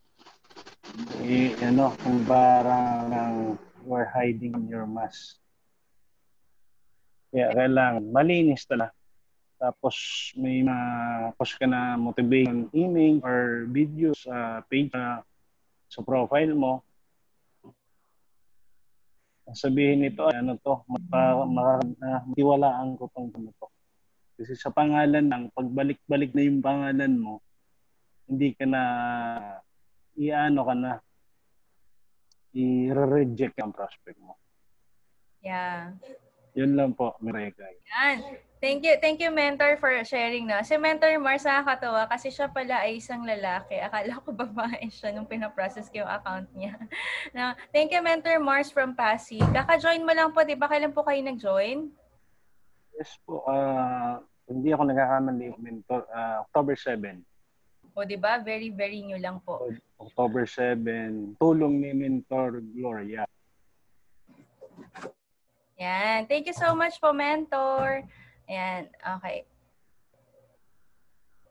Speaker 3: Kung parang you're hiding in your mask. Kaya kailangan malinis talaga. Tapos may post ka na motivation email or video sa page sa profile mo. Sabihin nito, ano to, matiwalaan ko tong to. Kasi sa pangalan lang, pagbalik-balik na yung pangalan mo, hindi ka na, i-reject ang prospect mo.
Speaker 1: Yeah.
Speaker 3: Yun lang po, Mireka.
Speaker 1: Yan. Thank you, Mentor, for sharing na. Si Mentor Mars, nakakatawa kasi siya pala ay isang lalaki. Akala ko babae siya nung pinaprocess ko yung account niya. Na, thank you, Mentor Mars from Pasig. Kaka-join mo lang po, di ba? Kailan po kayo nag-join?
Speaker 3: Yes po. Hindi ako nagkakamali, Mentor. October 7.
Speaker 1: O, di ba? Very, very new lang po.
Speaker 3: October 7. Tulong ni Mentor Gloria.
Speaker 1: Yan. Thank you so much po, Mentor. Ayan. Okay.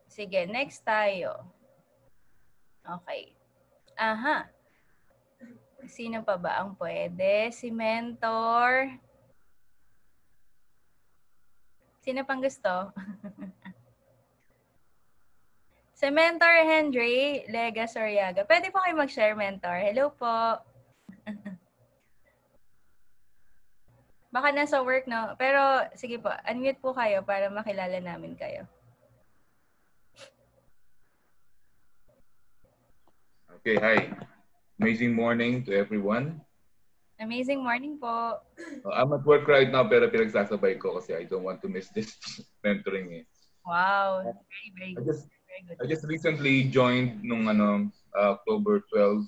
Speaker 1: Sige, next tayo. Okay. Aha. Sino pa ba ang pwede? Si Mentor. Sino pang gusto? Si Mentor Henry Lega Soriaga. Pwede po kayo mag-share, Mentor. Hello po. Baka nasa work, no? Pero, sige po, unmute po kayo para makilala namin kayo.
Speaker 4: Okay, hi. Amazing morning to everyone.
Speaker 1: Amazing morning po.
Speaker 4: I'm at work right now pero pinagsasabay ko kasi I don't want to miss this mentoring.
Speaker 1: Wow. Very, very good.
Speaker 4: I just recently joined nung October 12.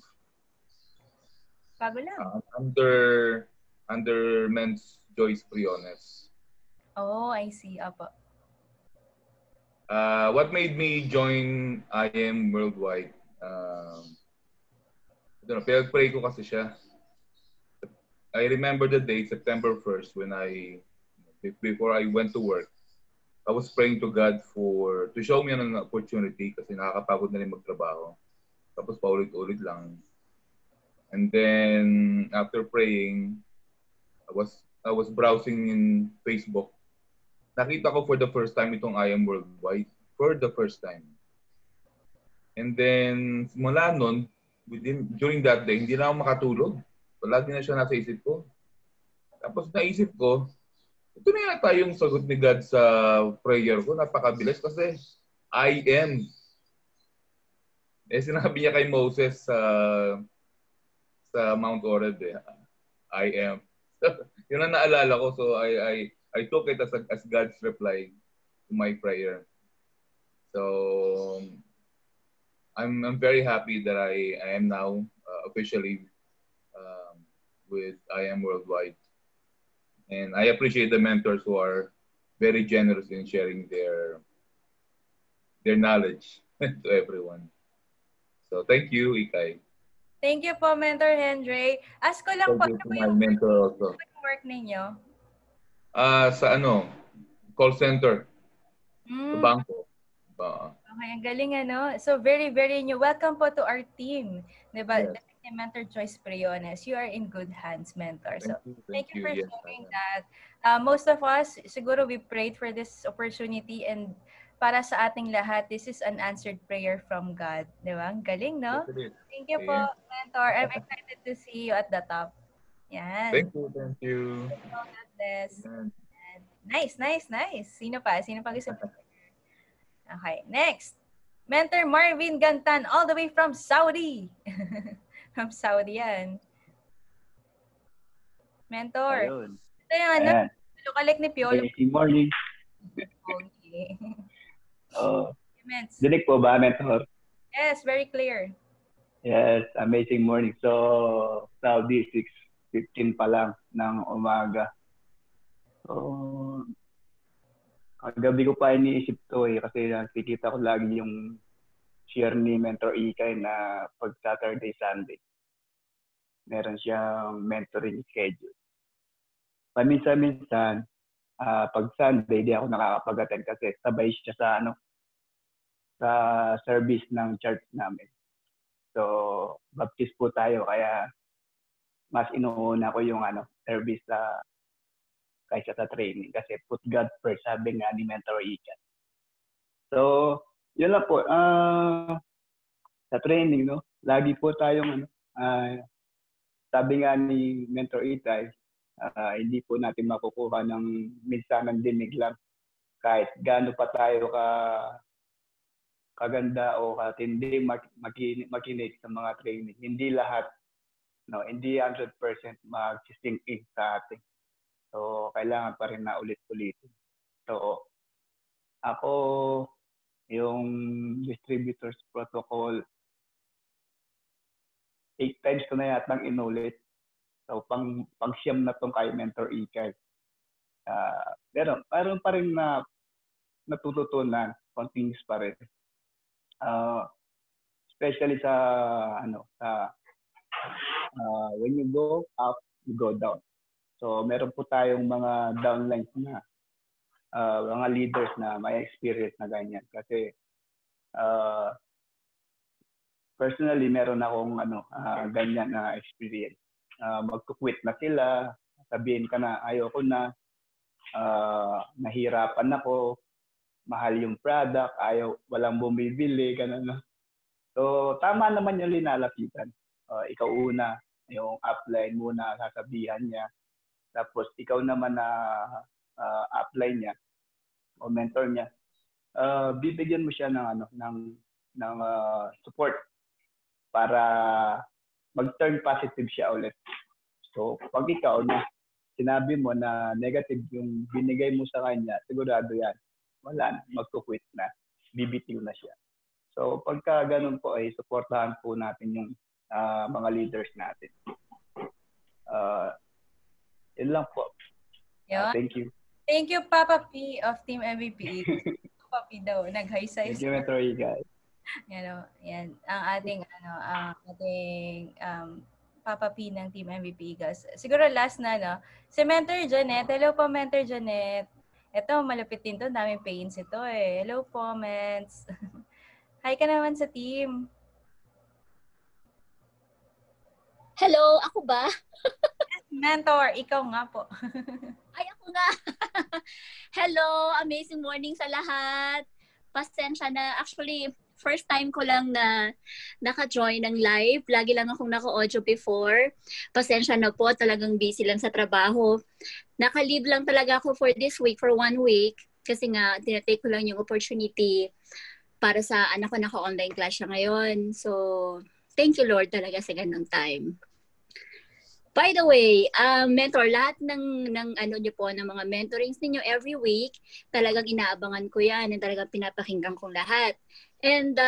Speaker 1: Bago lang.
Speaker 4: Under Men's Joyce Priones.
Speaker 1: Oh, I see. Apo.
Speaker 4: What made me join IM Worldwide? Pray ko kasi siya. I remember the day, September 1st, when before I went to work, I was praying to God to show me an opportunity kasi nakakapagod na rin magtrabaho. Tapos paulit-ulit lang. And then, after praying, I was browsing in Facebook. Nakita ko for the first time itong IM Worldwide. For the first time. And then, mula nun, during that day, hindi na ako makatulog. Lagi na siya nasa isip ko. Tapos naisip ko, ito na yata yung sagot ni God sa prayer ko. Napakabilis kasi I am. Sinabi niya kay Moses sa Mount Horeb, I am. Yun ang naalala ko. So I took it as God's reply to my prayer. So I'm very happy that I am now officially with I Am Worldwide. And I appreciate the mentors who are very generous in sharing their knowledge to everyone. So thank you, Ikay.
Speaker 1: Thank you po, Mentor Henry. Ask ko lang po, ano po yung
Speaker 4: mentor also.
Speaker 1: work ninyo?
Speaker 4: Sa call center. Sa bangko.
Speaker 1: Okay, ang galing So very, very new. Welcome po to our team. Diba? Yes. Mentor Joyce Priones. You are in good hands, Mentor. So thank you for sharing that. Most of us, siguro we prayed for this opportunity and para sa ating lahat, this is an answered prayer from God. Diba? Ang galing, no? Thank you po, Mentor. I'm excited to see you at the top. Yan.
Speaker 4: Thank you.
Speaker 1: God bless. Nice. Sino pa gusto? Okay, next. Mentor Marvin Gantan, all the way from Saudi. From Saudi yan. Mentor.
Speaker 5: Ayun.
Speaker 1: Ito yung lookalike ni Piolo.
Speaker 5: Good morning.
Speaker 1: Okay.
Speaker 5: Dinig po ba, Mentor?
Speaker 1: Yes, very clear.
Speaker 5: Yes, amazing morning. So, Saudi, 6:15 pa lang ng umaga. So, kagabi ko pa iniisip to kasi nakikita ko lagi yung share ni Mentor Ikay na pag Saturday, Sunday, meron siyang mentoring schedule. Paminsan-minsan, pag Sunday, di ako nakakapag-attend kasi sabay siya sa service ng church namin. So, baptist po tayo kaya mas inuuna ko yung service kaysa sa training kasi put God first, sabi nga ni Mentor Ikay. So, yun lang po. Sa training, no? Lagi po tayong sabi nga ni Mentor Ikay, hindi po natin makukuha ng minsanang dinig lang kahit gaano pa tayo kaganda o katindi makinig sa mga training. Hindi lahat, no, hindi 100% mag-sink in sa atin. So, kailangan pa rin na ulit-ulitin. So, ako, yung distributors protocol, 8 times ko na yatang inulit. So, pang-siyam na tong kay Mentor Ikay. Meron pa rin na natututunan, continuous pa rin. Especially when you go up, you go down. So, meron po tayong mga downlines na mga leaders na may experience na ganyan. Kasi, personally, meron akong ganyan na experience. Magkukwit na sila, sabihin ka na, ayoko na, nahirapan ako, mahal yung product, walang bumibili, gano'n. So, tama naman yung linalapitan. Ikaw una, yung upline muna, sasabihan niya. Tapos, ikaw naman na upline niya o mentor niya, bibigyan mo siya ng support para mag-turn positive siya ulit. So, pag ikaw na sinabi mo na negative yung binigay mo sa kanya, sigurado yan. Wala na, magkukwit na. Bibitiw na siya. So, pagka ganun po ay supportahan po natin yung mga leaders natin. Yun lang po. Thank you.
Speaker 1: Thank you, Papa P of Team MVP. Papa P daw, nag-high size.
Speaker 5: Thank you, Mentor Ikay.
Speaker 1: Yan. Ang ating Papa P ng Team MVP Eagles. Siguro last na, no? Si Mentor Janet. Hello po, Mentor Janet. Ito, malupit din to. Daming pains ito eh. Hello po, Mens. Hi ka naman sa team.
Speaker 6: Hello, ako ba?
Speaker 1: Mentor, ikaw nga po.
Speaker 6: Ay, ako nga. Hello, amazing morning sa lahat. Pasensya na. Actually, first time ko lang na naka-join ng live. Lagi lang akong naka-audio before. Pasensya na po, talagang busy lang sa trabaho. Naka-leave lang talaga ako for this week, for 1 week. Kasi nga, tinatake ko lang yung opportunity para sa anak ko, naka-online class siya ngayon. So, thank you Lord talaga sa ganung time. By the way, mentor, lahat ng niyo po, ng mga mentorings ninyo every week, talagang inaabangan ko yan and talagang pinapakinggan kong lahat. And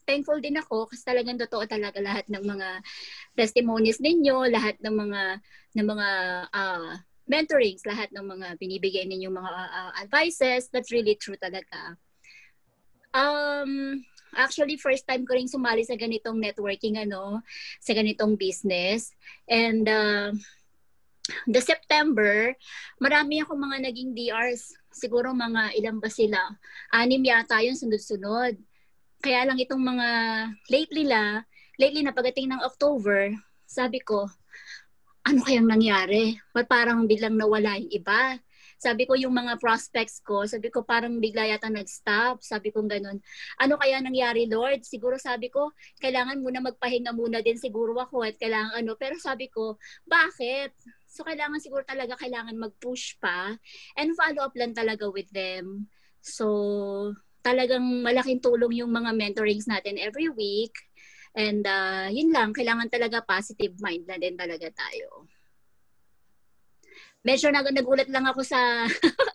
Speaker 6: thankful din ako kasi talagang totoo talaga lahat ng mga testimonies ninyo, lahat ng mga mentorings, lahat ng mga binibigay ninyong mga advices. That's really true talaga. Actually, first time ko rin sumali sa ganitong networking, sa ganitong business. And the September, marami akong mga naging DRs. Siguro mga ilan ba sila? 6 yata yun sunod-sunod. Kaya lang itong mga lately na pagdating ng October, sabi ko, ano kayang nangyari? Ba't parang biglang nawala yung iba? Sabi ko yung mga prospects ko, sabi ko parang bigla yata nag-stop. Sabi ko ganun. Ano kaya nangyari, Lord? Siguro sabi ko, kailangan muna magpahinga muna din siguro ako at kailangan Pero sabi ko, bakit? So kailangan mag-push pa and follow up lang talaga with them. So talagang malaking tulong yung mga mentorings natin every week. And yun lang, kailangan talaga positive mind na din talaga tayo. medyo nagulat lang ako sa,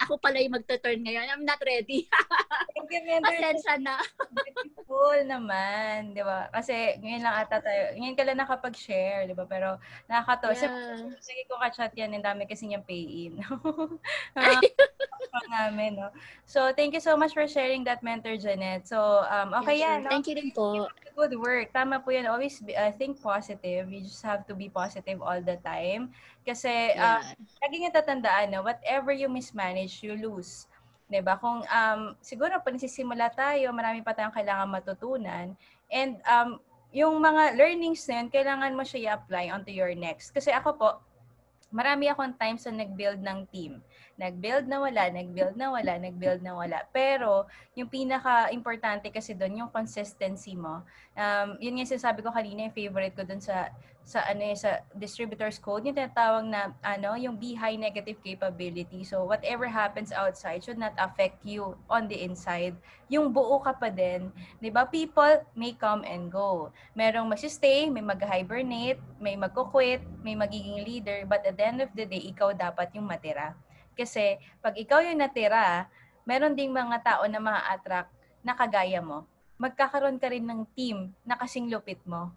Speaker 6: ako pala yung magta-turn ngayon. I'm not ready.
Speaker 1: Thank you, Mentor.
Speaker 6: Pasensya na.
Speaker 1: Beautiful naman, di ba? Kasi ngayon lang ata tayo, ngayon ka lang nakapag-share, di ba? Pero nakakatawa.
Speaker 6: Yeah.
Speaker 1: Sige ko ka-chat yan, ang dami kasi niyang pay-in. Namin, no? So, thank you so much for sharing that, Mentor Janet. So, okay yan, no?
Speaker 6: Thank you din po.
Speaker 1: Good work. Tama po yan. Always think positive. You just have to be positive all the time. Kasi, lagi nga tatandaan, no? Whatever you mismanage, you lose. Diba? Kung siguro pa nagsisimula tayo, marami pa tayong kailangan matutunan. And yung mga learnings na yun, kailangan mo siya i-apply onto your next. Kasi ako po, marami akong times na nag-build ng team. Nag-build na wala, nag-build na wala, nag-build na wala. Pero, yung pinaka-importante kasi doon, yung consistency mo. Yun nga sinasabi ko kanina, yung favorite ko doon sa distributor's code, yung tinatawag na, yung be high negative capability. So, whatever happens outside should not affect you on the inside. Yung buo ka pa din. Diba? People may come and go. Merong magsistay, may mag-hibernate, may magko-quit, may magiging leader, but at the end of the day, ikaw dapat yung matira. Kasi pag ikaw yung natira, meron ding mga tao na ma-attract na kagaya mo. Magkakaroon ka rin ng team na kasing lupit mo.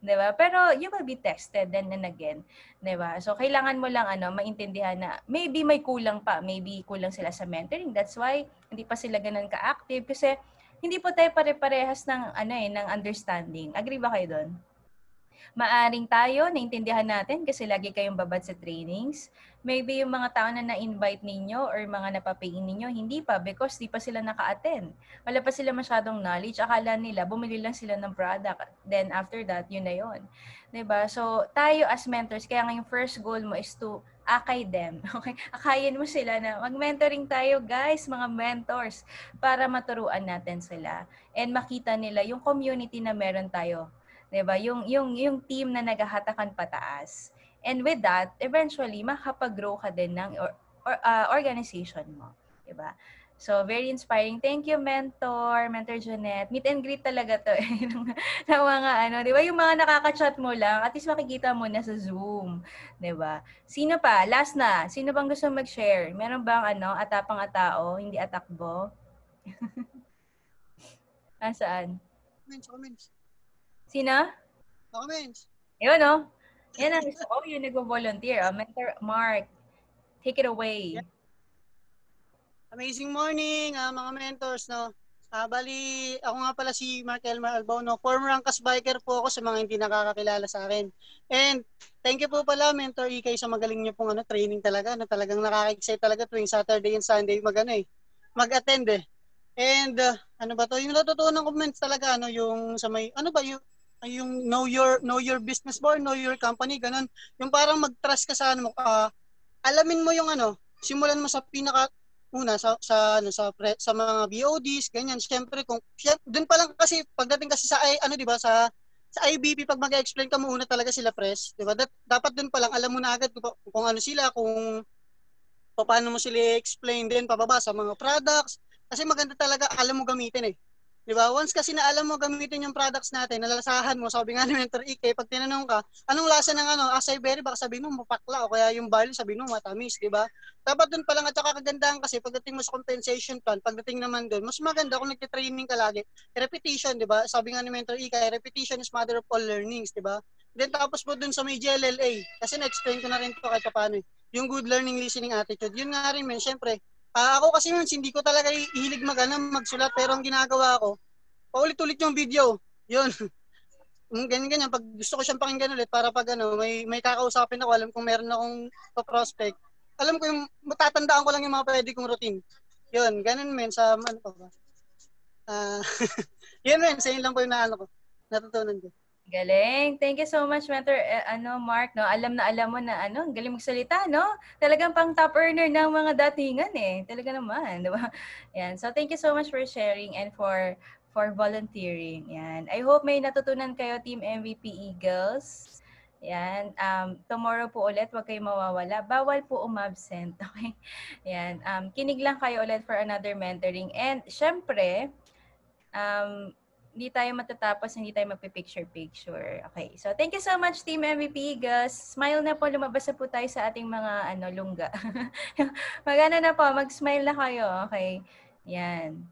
Speaker 1: 'Di ba? Pero you will be tested then and again. 'Di ba? So kailangan mo lang maintindihan na maybe may kulang pa, maybe kulang sila sa mentoring. That's why hindi pa sila ganun ka-active kasi hindi po tayo pare-parehas ng ng understanding. Agree ba kayo doon? Maaring tayo, naintindihan natin kasi lagi kayong babad sa trainings. Maybe yung mga tao na na-invite ninyo or mga napapain ninyo, hindi pa because di pa sila naka-attend. Wala pa sila masyadong knowledge. Akala nila, bumili lang sila ng product. Then after that, yun na yun. Diba? So, tayo as mentors, kaya nga yung first goal mo is to akay them. Okay? Akayin mo sila na mag-mentoring tayo, guys, mga mentors, para maturuan natin sila. And makita nila yung community na meron tayo. 'Di ba? Yung team na naghahatakan pataas. And with that, eventually makapag-grow ka din ng organization mo, 'di ba? So, very inspiring. Thank you, Mentor Janet. Meet and greet talaga to ng mga 'di ba? Yung mga nakaka-chat mo lang, at least makikita mo na sa Zoom, 'di ba? Sino pa? Last na. Sino bang gusto mag-share? Meron bang atapang-atao, hindi atakbo? Saan?
Speaker 7: Comments.
Speaker 1: Sino?
Speaker 7: Comments.
Speaker 1: Yun, Yan ang gusto ko, yung nag-volunteer. Mentor Mark, take it away.
Speaker 7: Yeah. Amazing morning, mga mentors, no? Bali, ako nga pala si Mark Elmar Albaw, no? Former Angkas Biker po ako sa mga hindi nakakakilala sa akin. And thank you po pala, Mentor Ikay, sa magaling niyo pong training talaga. Talagang nakaka-excite talaga tuwing Saturday and Sunday mag-attend eh. And ano ba to? Yung natutunan comments talaga, yung sa may, yung know your business more, know your company, ganun. Yung parang mag-trust ka sa alamin mo yung simulan mo sa una sa mga BODs, ganyan. Siyempre doon pa lang kasi pagdating kasi sa di ba sa IBP pag mag-explain ka muna talaga sila press, di ba? Dapat doon pa lang alam mo na agad kung ano sila, kung paano mo sila explain din pababa sa mga products. Kasi maganda talaga alam mo gamitin eh. Diba? Once kasi na alam mo gamitin yung products natin, nalalasahan mo, sabi nga ni Mentor Ike, pag tinanong ka, anong lasa ng acai berry, baka sabihin mo mapakla, o kaya yung barley, sabihin mo matamis, diba? Dapat dun pa lang at saka kagandahan kasi pagdating mo sa compensation plan, pagdating naman dun, mas maganda kung nagtitraining ka lagi. Repetition, diba? Sabi nga ni Mentor Ike, repetition is mother of all learnings, diba? Then tapos po dun sa may GLLA, kasi na-explain ko na rin to kahit paano yung good learning listening attitude. Yun nga rin, syempre, ako kasi hindi ko talaga hilig magsulat, pero ang ginagawa ko, paulit-ulit yung video. Yun. Ganyan. Pag gusto ko siyang pakinggan ulit para pag may kakausapin ako, alam kung meron akong prospect. Alam ko yung matatandaan ko lang yung mga pwede kong routine. Yun, ganun sa pa ba? Yun sa yun lang po yung natutunan ko.
Speaker 1: Galing. Thank you so much, Mentor Mark, no? Alam mo na galing magsalita, no? Talagang pang top earner ng mga datingan eh. Talaga naman, 'di ba? Yan. So thank you so much for sharing and for volunteering. Yan. I hope may natutunan kayo, Team MVP Eagles. Yan. Tomorrow po ulit, huwag kayong mawawala. Bawal po umabsent, okay? Yan. Kinig lang kayo ulit for another mentoring. And syempre, hindi tayo matatapos, hindi tayo magpipicture-picture. Okay. So, thank you so much, Team MVP Eagles. Smile na po, lumabas na po tayo sa ating mga lungga. Magana na po, mag-smile na kayo. Okay. Yan.